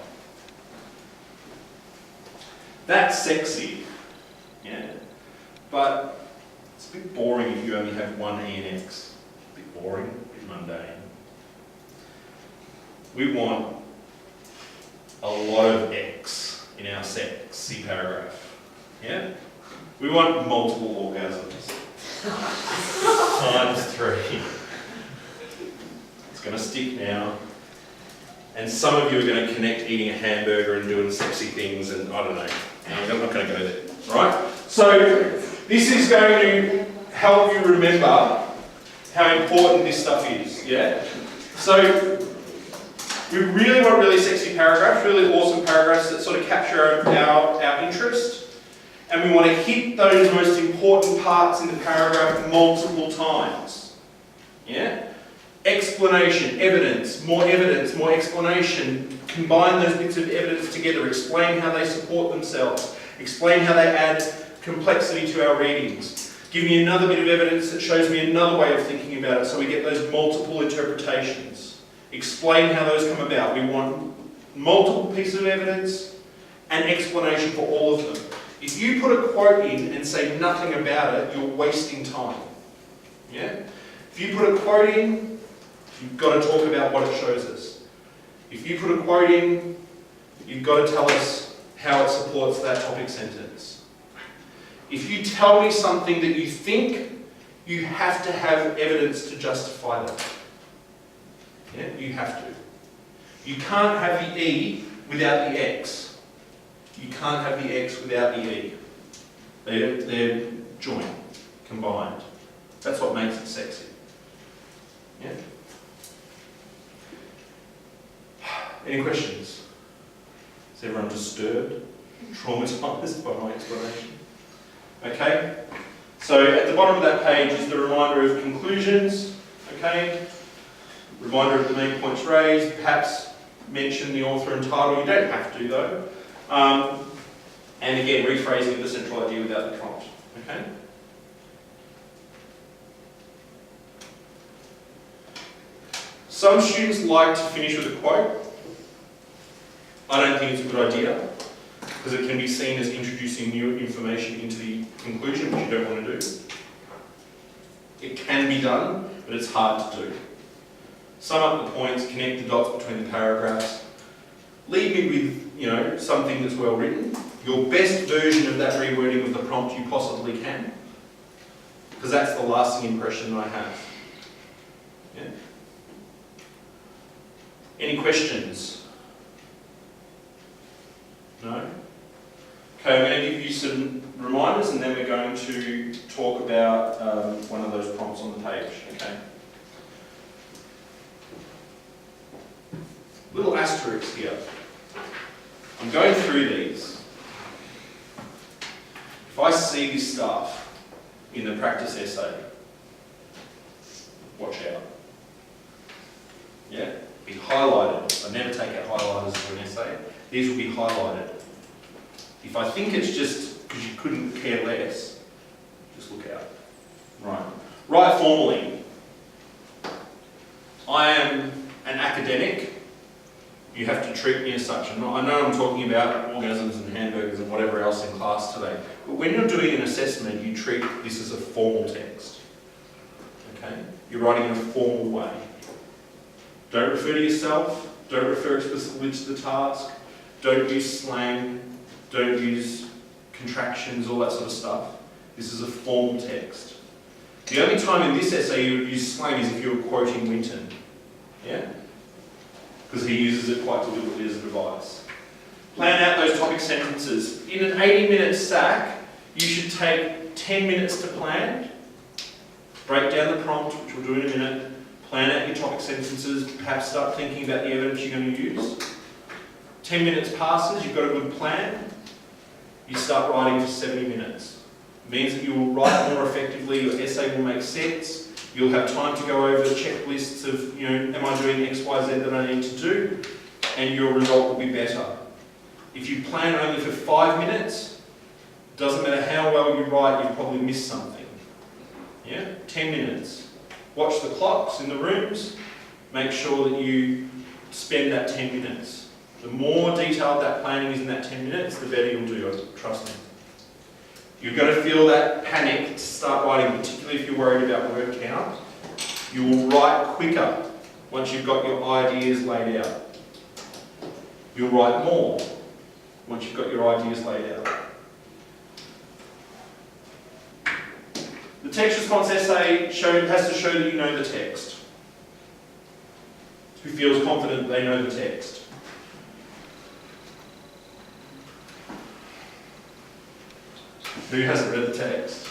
That's sexy. Yeah. But it's a bit boring if you only have one E and X. A bit boring, a bit mundane. We want a lot of X in our sexy paragraph. Yeah? We want multiple orgasms. Times 3. It's going to stick now. And some of you are going to connect eating a hamburger and doing sexy things, and I don't know. I'm not going to go there. Right? So, this is going to help you remember how important this stuff is. Yeah? So, we really want really sexy paragraphs, really awesome paragraphs that sort of capture our interest. And we want to hit those most important parts in the paragraph multiple times. Yeah? Explanation, evidence, more explanation. Combine those bits of evidence together. Explain how they support themselves. Explain how they add complexity to our readings. Give me another bit of evidence that shows me another way of thinking about it so we get those multiple interpretations. Explain how those come about. We want multiple pieces of evidence and explanation for all of them. If you put a quote in and say nothing about it, you're wasting time. Yeah? If you put a quote in, you've got to talk about what it shows us. If you put a quote in, you've got to tell us how it supports that topic sentence. If you tell me something that you think, you have to have evidence to justify that. Yeah, you have to. You can't have the E without the X. You can't have the X without the E. They're joined, combined. That's what makes it sexy. Yeah? Any questions? Is everyone disturbed, traumatized by my explanation? Okay? So at the bottom of that page is the reminder of conclusions. Okay? Reminder of the main points raised. Perhaps mention the author and title. You don't have to though. And again, rephrasing of the central idea without the prompt. Okay? Some students like to finish with a quote. I don't think it's a good idea, because it can be seen as introducing new information into the conclusion, which you don't want to do. It can be done, but it's hard to do. Sum up the points, connect the dots between the paragraphs. Leave me with, something that's well written. Your best version of that rewording of the prompt you possibly can, because that's the lasting impression I have. Yeah? Any questions? No? Okay, I'm going to give you some reminders and then we're going to talk about one of those prompts on the page. Okay? Little asterisks here. I'm going through these. If I see this stuff in the practice essay, watch out. Yeah? Be highlighted. I never take out highlighters for an essay. These will be highlighted. If I think it's just because you couldn't care less, just look out. Right. Write formally. I am an academic. You have to treat me as such. I know I'm talking about orgasms and hamburgers and whatever else in class today. But when you're doing an assessment, you treat this as a formal text. Okay? You're writing in a formal way. Don't refer to yourself. Don't refer explicitly to the task. Don't use slang. Don't use contractions, all that sort of stuff. This is a formal text. The only time in this essay you would use slang is if you were quoting Winton. Yeah? Because he uses it quite deliberately as a device. Plan out those topic sentences. In an 80-minute stack, you should take 10 minutes to plan. Break down the prompt, which we'll do in a minute. Plan out your topic sentences. Perhaps start thinking about the evidence you're going to use. 10 minutes passes, you've got a good plan. You start writing for 70 minutes. It means that you will write more effectively, your essay will make sense, you'll have time to go over checklists of, am I doing X, Y, Z that I need to do? And your result will be better. If you plan only for 5 minutes, doesn't matter how well you write, you've probably missed something. Yeah? 10 minutes. Watch the clocks in the rooms, make sure that you spend that 10 minutes. The more detailed that planning is in that 10 minutes, the better you'll do, trust me. You've got to feel that panic to start writing, particularly if you're worried about word count. You will write quicker once you've got your ideas laid out. You'll write more once you've got your ideas laid out. The text response essay has to show that you know the text. Who feels confident they know the text? Who hasn't read the text?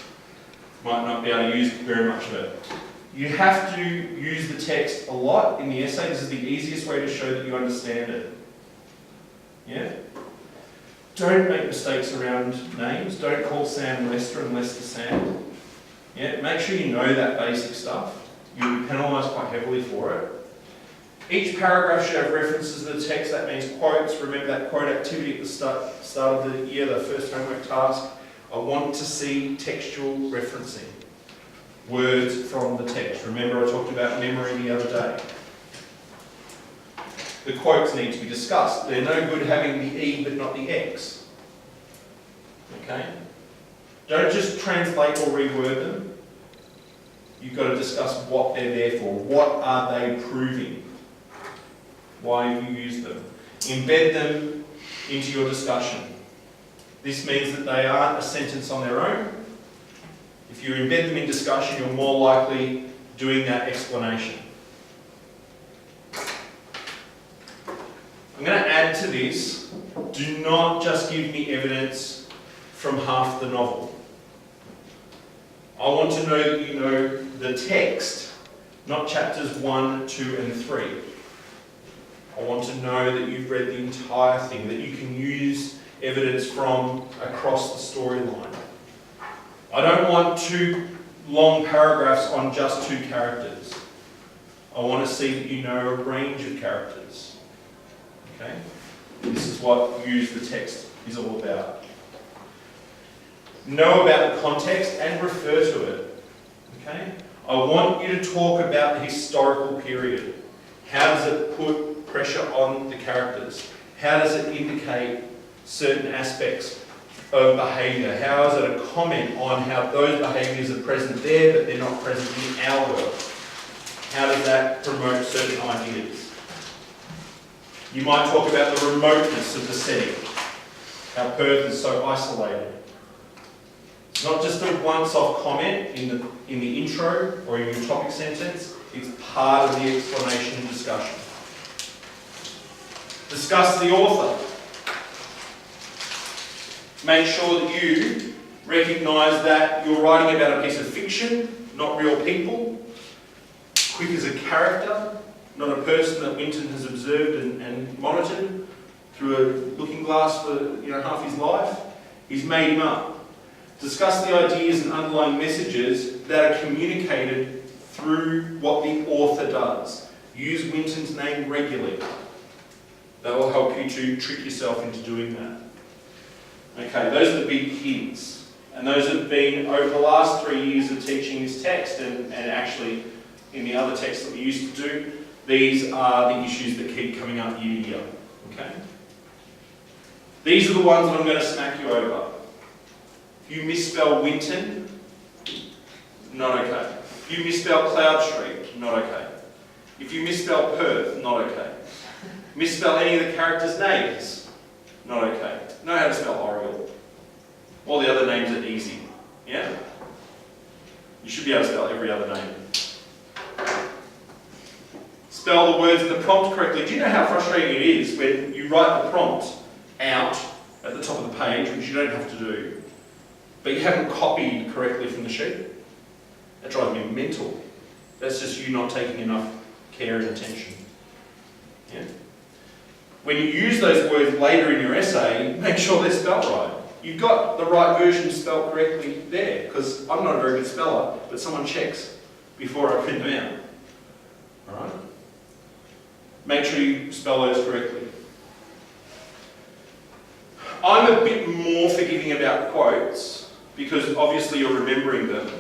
Might not be able to use very much of it. You have to use the text a lot in the essay. This is the easiest way to show that you understand it. Yeah? Don't make mistakes around names. Don't call Sam Lester and Lester Sam. Yeah? Make sure you know that basic stuff. You'll be penalised quite heavily for it. Each paragraph should have references to the text. That means quotes. Remember that quote activity at the start of the year, the first homework task. I want to see textual referencing. Words from the text. Remember I talked about memory the other day. The quotes need to be discussed. They're no good having the E but not the X. Okay? Don't just translate or reword them. You've got to discuss what they're there for. What are they proving? Why have you used them? Embed them into your discussion. This means that they aren't a sentence on their own. If you embed them in discussion, you're more likely doing that explanation. I'm going to add to this, do not just give me evidence from half the novel. I want to know that you know the text, not chapters 1, 2 and 3. I want to know that you've read the entire thing, that you can use evidence from across the storyline. I don't want 2 long paragraphs on just 2 characters. I want to see that you know a range of characters. Okay? This is what use the text is all about. Know about the context and refer to it. Okay? I want you to talk about the historical period. How does it put pressure on the characters? How does it indicate certain aspects of behaviour? How is it a comment on how those behaviours are present there but they're not present in our world? How does that promote certain ideas? You might talk about the remoteness of the setting, how Perth is so isolated. It's not just a once-off comment in the intro or in your topic sentence, it's part of the explanation and discussion. Discuss the author. Make sure that you recognise that you're writing about a piece of fiction, not real people. Quick is a character, not a person that Winton has observed and monitored through a looking glass for half his life. He's made him up. Discuss the ideas and underlying messages that are communicated through what the author does. Use Winton's name regularly. That will help you to trick yourself into doing that. Okay, those are the big hints. And those have been over the last 3 years of teaching this text and actually in the other texts that we used to do, these are the issues that keep coming up year to year. Okay? These are the ones that I'm going to smack you over. If you misspell Winton, not okay. If you misspell Cloudstreet, not okay. If you misspell Perth, not okay. Misspell any of the characters' names, not okay. Know how to spell Oriole. All the other names are easy. Yeah? You should be able to spell every other name. Spell the words in the prompt correctly. Do you know how frustrating it is when you write the prompt out at the top of the page, which you don't have to do, but you haven't copied correctly from the sheet? That drives me mental. That's just you not taking enough care and attention. Yeah? When you use those words later in your essay, make sure they're spelled right. You've got the right version spelled correctly there, because I'm not a very good speller, but someone checks before I print them out. Alright? Make sure you spell those correctly. I'm a bit more forgiving about quotes, because obviously you're remembering them.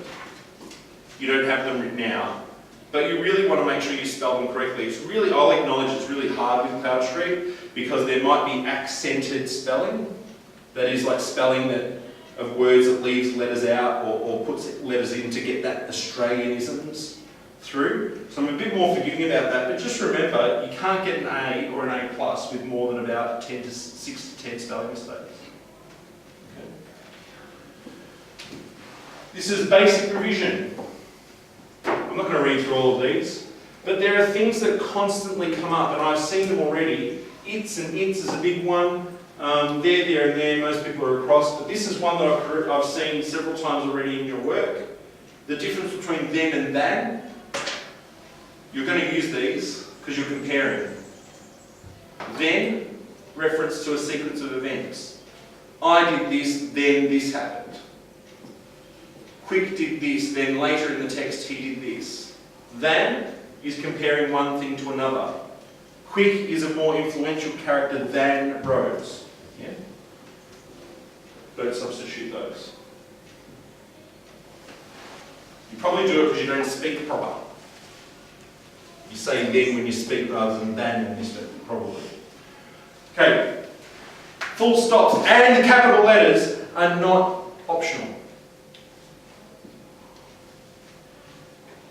You don't have them written out. But you really want to make sure you spell them correctly. I'll acknowledge it's really hard with Cloudstreet because there might be accented spelling. That is like spelling of words that leaves letters out or puts letters in to get that Australianisms through. So I'm a bit more forgiving about that. But just remember, you can't get an A or an A plus with more than about 6 to 10 spelling mistakes. Okay. This is basic revision. I'm not going to read through all of these, but there are things that constantly come up, and I've seen them already. Its and its is a big one. There, and there, most people are across, but this is one that I've seen several times already in your work. The difference between them and than, you're going to use these because you're comparing. Then, reference to a sequence of events. I did this, then this happened. Quick did this, then later in the text he did this. Than is comparing one thing to another. Quick is a more influential character than Rose. Yeah? Don't substitute those. You probably do it because you don't speak proper. You say then when you speak rather than when you speak, probably. Okay. Full stops and capital letters are not optional.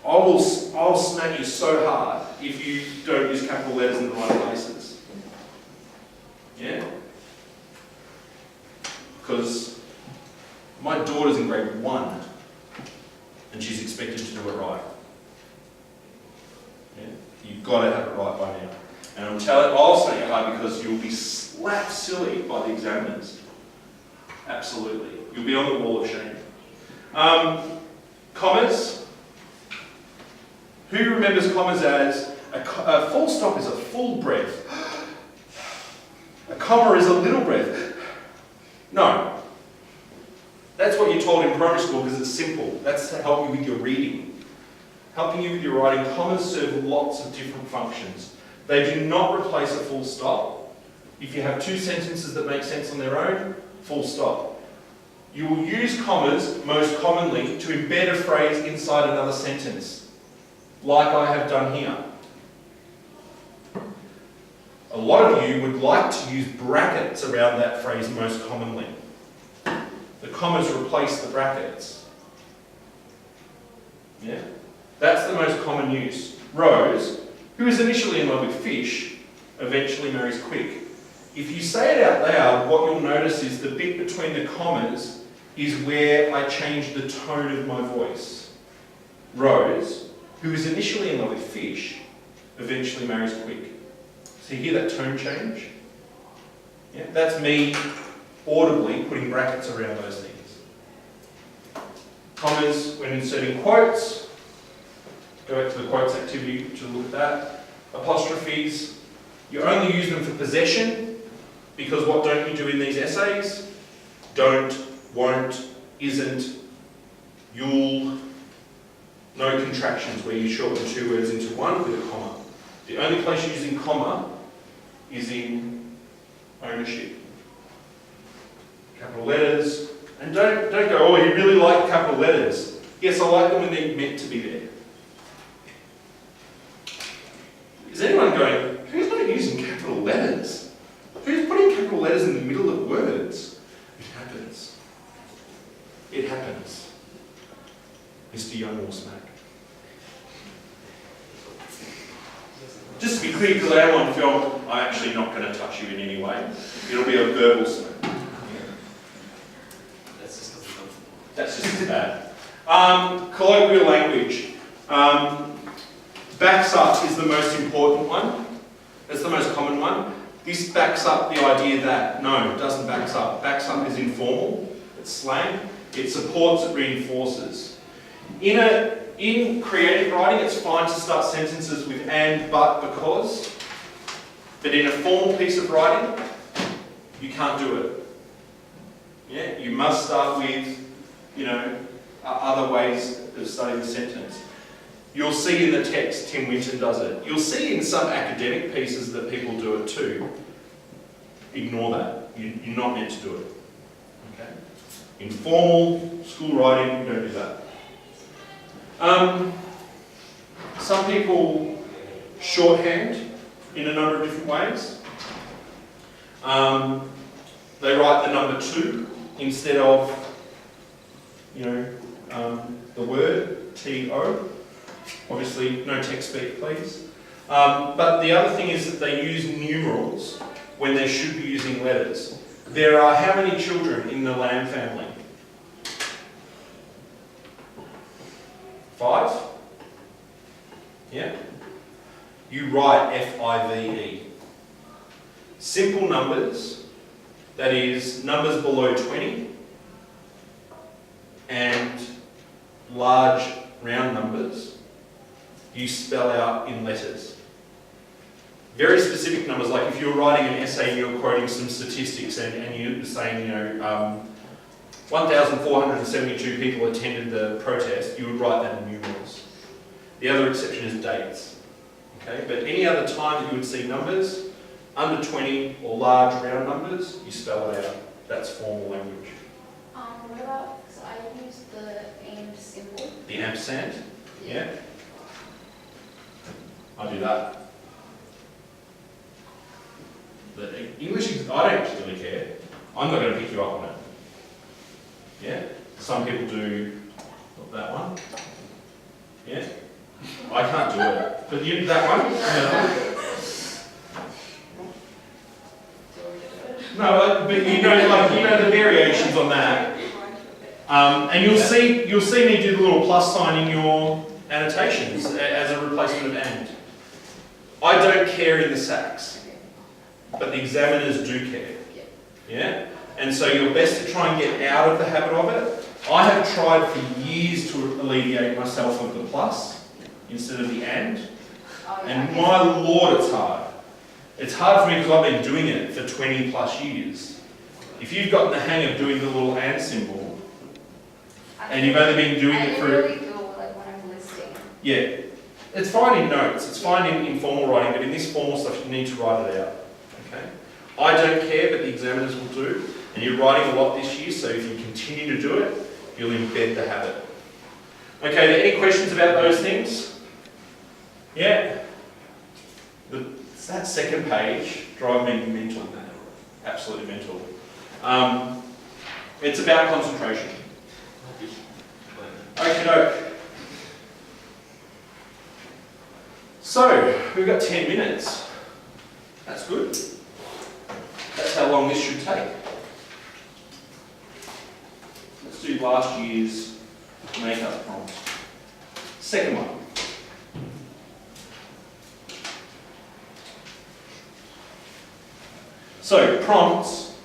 I'll smack you so hard if you don't use capital letters in the right places. Yeah? Because my daughter's in grade 1 and she's expected to do it right. Yeah? You've got to have it right by now. And I'll smack you hard because you'll be slapped silly by the examiners. Absolutely. You'll be on the wall of shame. Commas. Who remembers commas as a full stop is a full breath? A comma is a little breath. No. That's what you're told in primary school because it's simple. That's to help you with your reading. Helping you with your writing, commas serve lots of different functions. They do not replace a full stop. If you have two sentences that make sense on their own, full stop. You will use commas most commonly to embed a phrase inside another sentence, like I have done here. A lot of you would like to use brackets around that phrase most commonly. The commas replace the brackets. Yeah? That's the most common use. Rose, who is initially in love with fish, eventually marries Quick. If you say it out loud, what you'll notice is the bit between the commas is where I change the tone of my voice. Rose, who is initially in love with fish, eventually marries Quick. So you hear that tone change? Yeah? That's me audibly putting brackets around those things. Commas when inserting quotes. Go back to the quotes activity to look at that. Apostrophes. You only use them for possession, because what don't you do in these essays? Don't, won't, isn't, you'll. No contractions where you shorten two words into one with a comma. The only place you're using comma is in ownership. Capital letters. And don't go, oh, you really like capital letters. Yes, I like them when they're meant to be there. Is anyone going, who's not using capital letters? Who's putting capital letters in the middle of words? It happens. It happens. Mr. Young will smack. Just to be clear, because I am on film, I'm actually not going to touch you in any way. It'll be a verbal smack. That's just as bad. Colloquial language. Backs up is the most important one. It's the most common one. This backs up the idea that, no, it doesn't backs up. Backs up is informal, it's slang, it supports, it reinforces. In creative writing, it's fine to start sentences with and, but, because. But in a formal piece of writing, you can't do it. Yeah, you must start with, other ways of starting the sentence. You'll see in the text, Tim Winton does it. You'll see in some academic pieces that people do it too. Ignore that. You're not meant to do it. Okay? In formal school writing, you don't do that. Some people shorthand in a number of different ways. They write the number 2 instead of, the word T-O. Obviously, no text speak, please. But the other thing is that they use numerals when they should be using letters. There are how many children in the Lamb family? 5? Yeah? You write F-I-V-E. Simple numbers, that is, numbers below 20, and large round numbers, you spell out in letters. Very specific numbers, like if you're writing an essay and you're quoting some statistics and you're saying, 1,472 people attended the protest, you would write that in numerals. The other exception is dates. Okay? But any other time that you would see numbers, under 20 or large round numbers, you spell it out. That's formal language. What about, so I use the and symbol. The ampersand? Yeah. I do that. The English, I don't actually really care. I'm not going to pick you up on it. Yeah? Some people do that one. Yeah? I can't do it. But you that one? Yeah. No, but you know the variations on that. And you'll see me do the little plus sign in your annotations as a replacement of and. I don't care in the sacs, but the examiners do care. Yeah? And so you're best to try and get out of the habit of it. I have tried for years to alleviate myself of the plus instead of the and. And my lord, it's hard. It's hard for me because I've been doing it for 20 plus years. If you've gotten the hang of doing the little and symbol, and you've only been doing it for... I really do, like when I'm listing. Yeah. It's fine in notes, it's fine in formal writing, but in this formal stuff you need to write it out. Okay? I don't care, but the examiners will do. And you're writing a lot this year, so if you continue to do it, you'll embed the habit. Okay, are there any questions about those things? Yeah? It's that second page, drive me mental, man. Absolutely mental. It's about concentration. Okie doke. So, we've got 10 minutes. That's good. That's how long this should take. Let's do last year's makeup prompt. Second one. So, prompts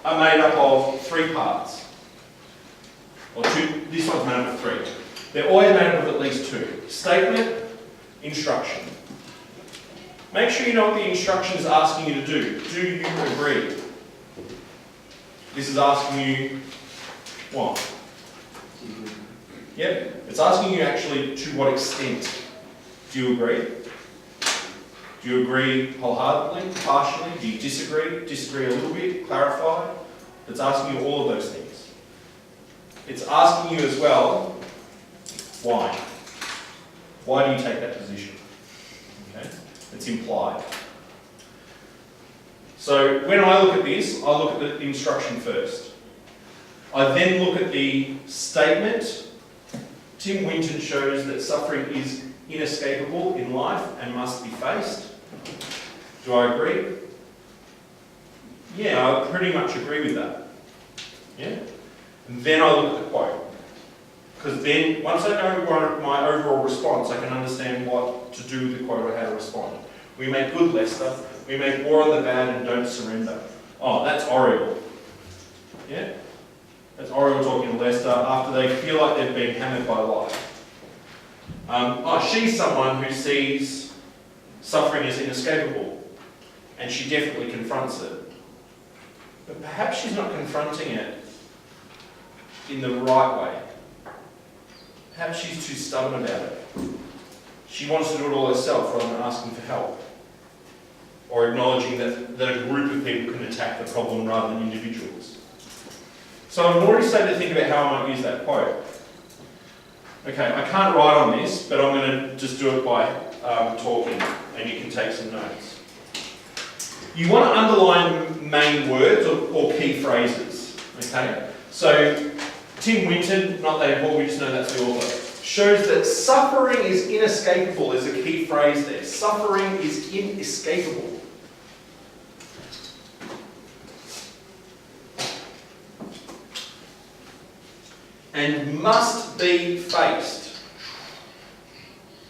are made up of 3 parts. Or 2, this one's made up of 3. They're always made up of at least 2. Statement, instruction. Make sure you know what the instruction is asking you to do. Do you agree? This is asking you what? Yep, it's asking you actually to what extent. Do you agree? Do you agree wholeheartedly, partially? Do you disagree? Disagree a little bit? Clarify? It's asking you all of those things. It's asking you as well, why? Why do you take that position? Okay? It's implied. So when I look at this, I look at the instruction first. I then look at the statement. Tim Winton shows that suffering is inescapable in life and must be faced. Do I agree? Yeah, I pretty much agree with that. Yeah? And then I look at the quote. Because then, once I know my overall response, I can understand what to do with the quote or how to respond. We make good Leicester, we make war on the bad and don't surrender. Oh, that's Oriole. Yeah? That's Oriole talking to Leicester after they feel like they've been hammered by life. She's someone who sees suffering as inescapable, and she definitely confronts it. But perhaps she's not confronting it in the right way. Perhaps she's too stubborn about it. She wants to do it all herself rather than asking for help. Or acknowledging that a group of people can attack the problem rather than individuals. So I've already started to think about how I might use that quote. Okay, I can't write on this, but I'm going to just do it by talking, and you can take some notes. You want to underline main words or key phrases. Okay? So Tim Winton, not that important, we just know that's the author, shows that suffering is inescapable. There's a key phrase there. Suffering is inescapable. And must be faced.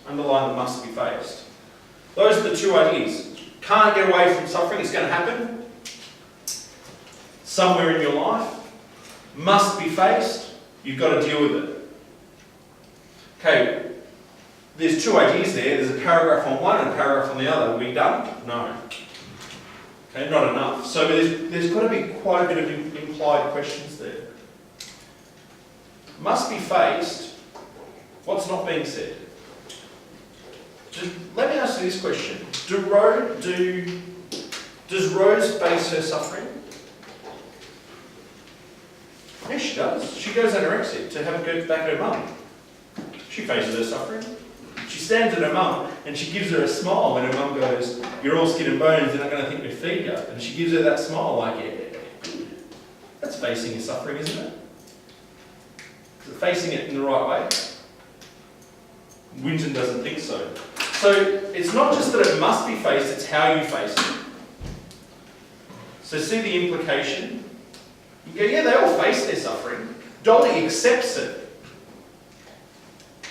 Underline the must be faced. Those are the 2 ideas. Can't get away from suffering, it's going to happen somewhere in your life. Must be faced, you've got to deal with it. Okay, there's 2 ideas there. There's a paragraph on one and a paragraph on the other. Are we done? No. Okay, not enough. So there's got to be quite a bit of implied questions there. Must be faced. What's not being said? Let me ask you this question. Does Rose face her suffering? Yes, she does. She goes anorexic to have a go back at her mum. She faces her suffering. She stands at her mum and she gives her a smile when her mum goes, "You're all skin and bones, they're not going to think we feed you." And she gives her that smile like, yeah, good. That's facing your suffering, isn't it? Is it facing it in the right way? Winton doesn't think so. So it's not just that it must be faced, it's how you face it. So see the implication? You go, yeah, they all face their suffering. Dolly accepts it.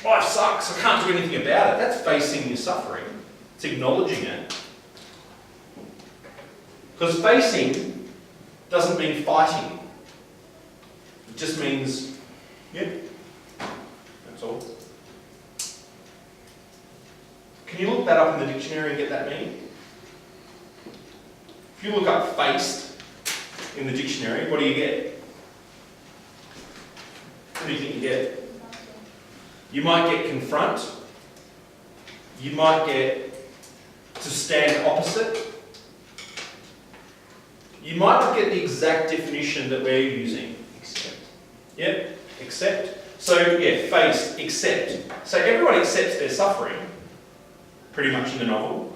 Life sucks, I can't do anything about it. That's facing your suffering. It's acknowledging it. Because facing doesn't mean fighting. It just means, yeah, that's all. Can you look that up in the dictionary and get that meaning? If you look up faced in the dictionary, what do you get? What do you think you get? You might get confront. You might get to stand opposite. You might not get the exact definition that we're using. Accept. Yep, accept. So yeah, face, accept. So everyone accepts their suffering, pretty much in the novel.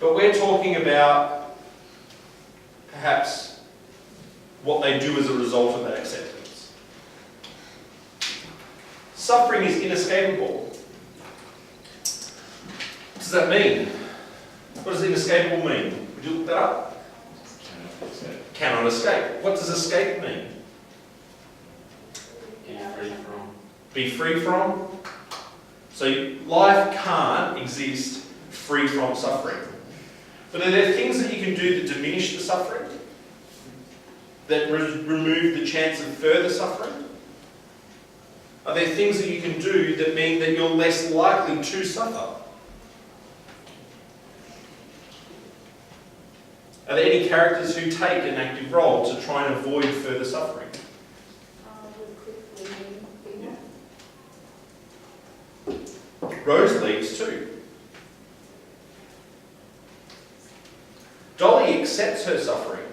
But we're talking about perhaps what they do as a result of that acceptance. Suffering is inescapable. What does that mean? What does inescapable mean? Would you look that up? Cannot escape. What does escape mean? Be free from. Be free from. So life can't exist free from suffering. But are there things that you can do that diminish the suffering? That remove the chance of further suffering? Are there things that you can do that mean that you're less likely to suffer? Are there any characters who take an active role to try and avoid further suffering? Rose leaves too. Dolly accepts her suffering,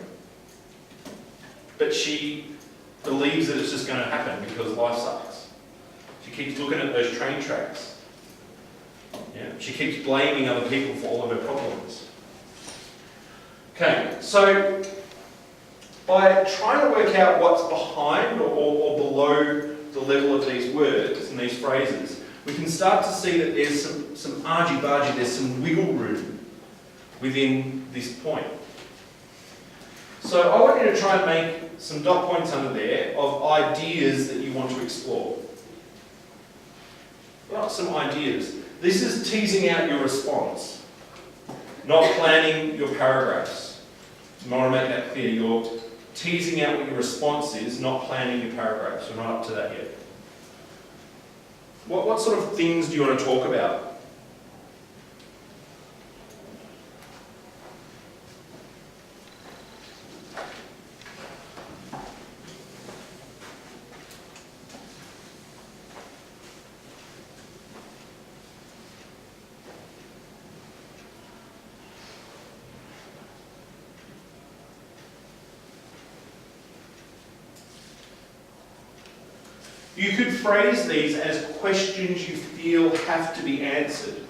but she believes that it's just going to happen because life sucks. She keeps looking at those train tracks. Yeah? She keeps blaming other people for all of her problems. Okay, so by trying to work out what's behind or below the level of these words and these phrases, we can start to see that there's some argy-bargy, there's some wiggle room within this point. So I want you to try and make some dot points under there of ideas that you want to explore. What are some ideas? This is teasing out your response, not planning your paragraphs. I want to make that clear. You're teasing out what your response is, not planning your paragraphs. We're not up to that yet. What sort of things do you want to talk about? You could phrase these as questions you feel have to be answered.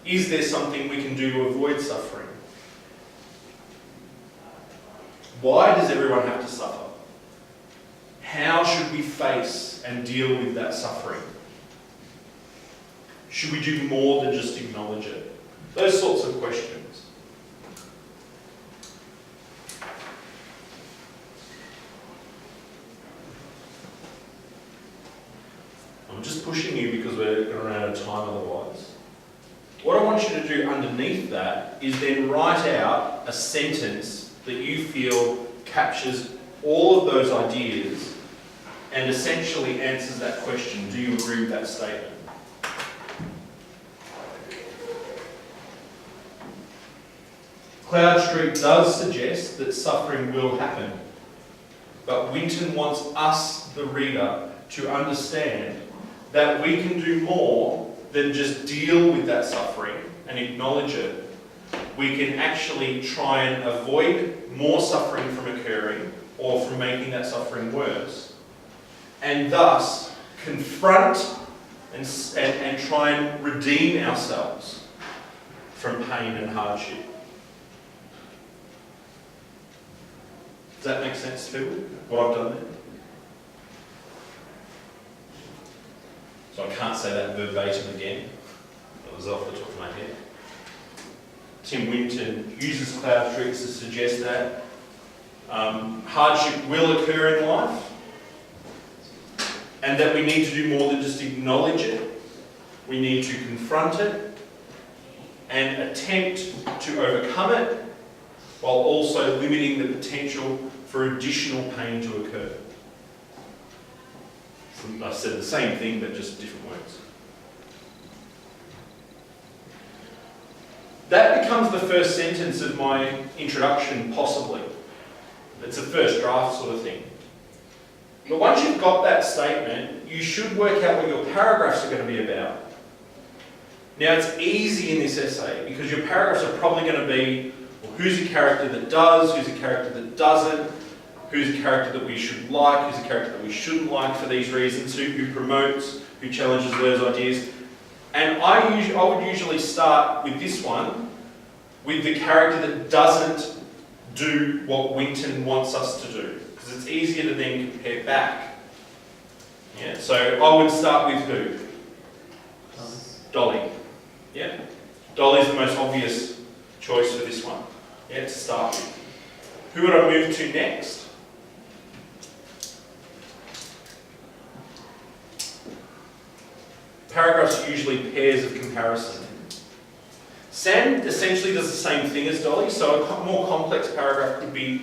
Is there something we can do to avoid suffering? Why does everyone have to suffer? How should we face and deal with that suffering? Should we do more than just acknowledge it? Those sorts of questions. I'm just pushing you because we're going to run out of time otherwise. What I want you to do underneath that is then write out a sentence that you feel captures all of those ideas and essentially answers that question. Do you agree with that statement? Cloudstreet does suggest that suffering will happen, but Winton wants us, the reader, to understand that we can do more than just deal with that suffering and acknowledge it. We can actually try and avoid more suffering from occurring or from making that suffering worse, and thus confront and try and redeem ourselves from pain and hardship. Does that make sense to people, what I've done there? So I can't say that verbatim again. That was off the top of my head. Tim Winton uses Cloudstreet to suggest that hardship will occur in life and that we need to do more than just acknowledge it. We need to confront it and attempt to overcome it while also limiting the potential for additional pain to occur. I've said the same thing, but just different words. That becomes the first sentence of my introduction, possibly. It's a first draft sort of thing. But once you've got that statement, you should work out what your paragraphs are going to be about. Now, it's easy in this essay because your paragraphs are probably going to be, well, who's a character that does, who's a character that doesn't, who's a character that we should like, who's a character that we shouldn't like for these reasons, who promotes, who challenges those ideas. And I would usually start with this one, with the character that doesn't do what Winton wants us to do, because it's easier to then compare back. Yeah, so I would start with who? Dolly. Yeah, Dolly's the most obvious choice for this one. Yeah, to start with. Who would I move to next? Paragraphs are usually pairs of comparison. Sam essentially does the same thing as Dolly, so a more complex paragraph could be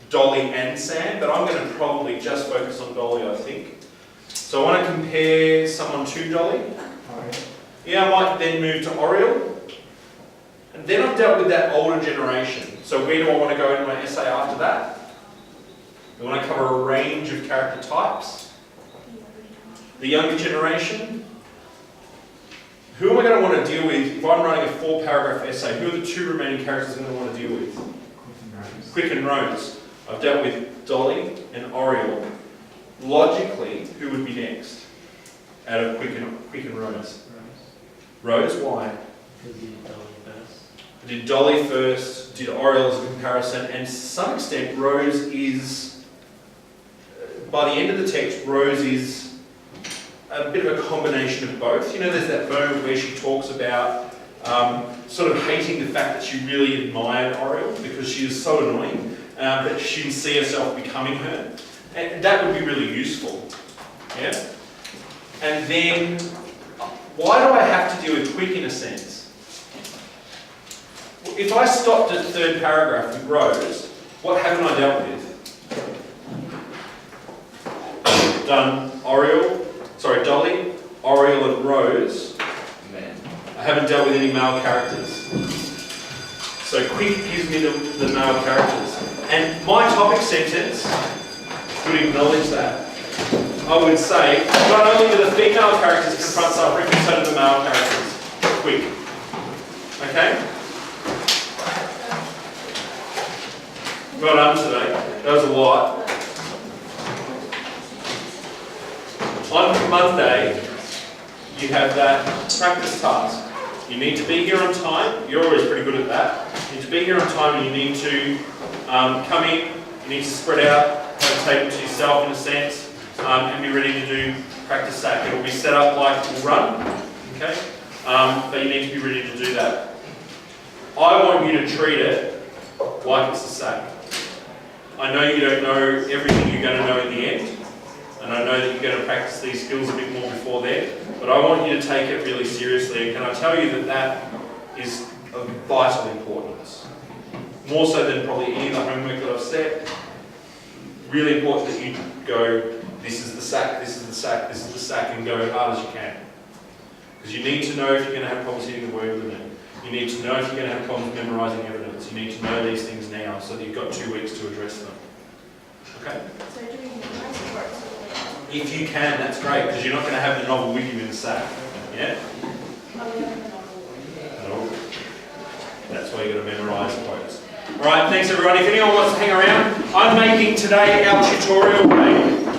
Dolly and Sam, but I'm going to probably just focus on Dolly, I think. So I want to compare someone to Dolly. Yeah, I might then move to Oriel. And then I've dealt with that older generation. So where do I want to go in my essay after that? I want to cover a range of character types. The younger generation. Who am I going to want to deal with if I'm writing a 4-paragraph essay? Who are the 2 remaining characters I'm going to want to deal with? Quick and Rose. I've dealt with Dolly and Oriel. Logically, who would be next out of Quick and Rose? Rose, why? Because you did Dolly first. I did Dolly first, did Oriel as a comparison, and to some extent Rose is, by the end of the text, Rose is a bit of a combination of both. You know, there's that moment where she talks about sort of hating the fact that she really admired Oriel because she is so annoying, but she can see herself becoming her. And that would be really useful. Yeah? And then, why do I have to deal with Quick in a sense? If I stopped at 3rd paragraph with Rose, what haven't I dealt with? Done Dolly, Oriel and Rose. Man. I haven't dealt with any male characters. So Quick gives me the male characters. And my topic sentence would acknowledge that. I would say, not only do the female characters confront suffering, but so do the male characters. Quick. Okay? Well done today. That was a lot. On Monday, you have that practice task. You need to be here on time. You're always pretty good at that. You need to be here on time and you need to come in, you need to spread out, have a table to yourself in a sense, and be ready to do practice sack. It will be set up like we'll run, okay? But you need to be ready to do that. I want you to treat it like it's a sack. I know you don't know everything you're going to know in the end, and I know that you're going to practice these skills a bit more before then, but I want you to take it really seriously, and can I tell you that that is of vital importance. More so than probably any of the homework that I've set. Really important that you go, this is the sack, this is the sack, this is the sack, and go as hard as you can. Because you need to know if you're going to have problems hitting the word limit. You need to know if you're going to have problems memorising evidence. You need to know these things now so that you've got 2 weeks to address them. Okay? So doing nice work. If you can, that's great, because you're not going to have the novel with you in the sack. Yeah? No. That's why you've got to memorise quotes. Alright, thanks everyone. If anyone wants to hang around, I'm making today our tutorial day.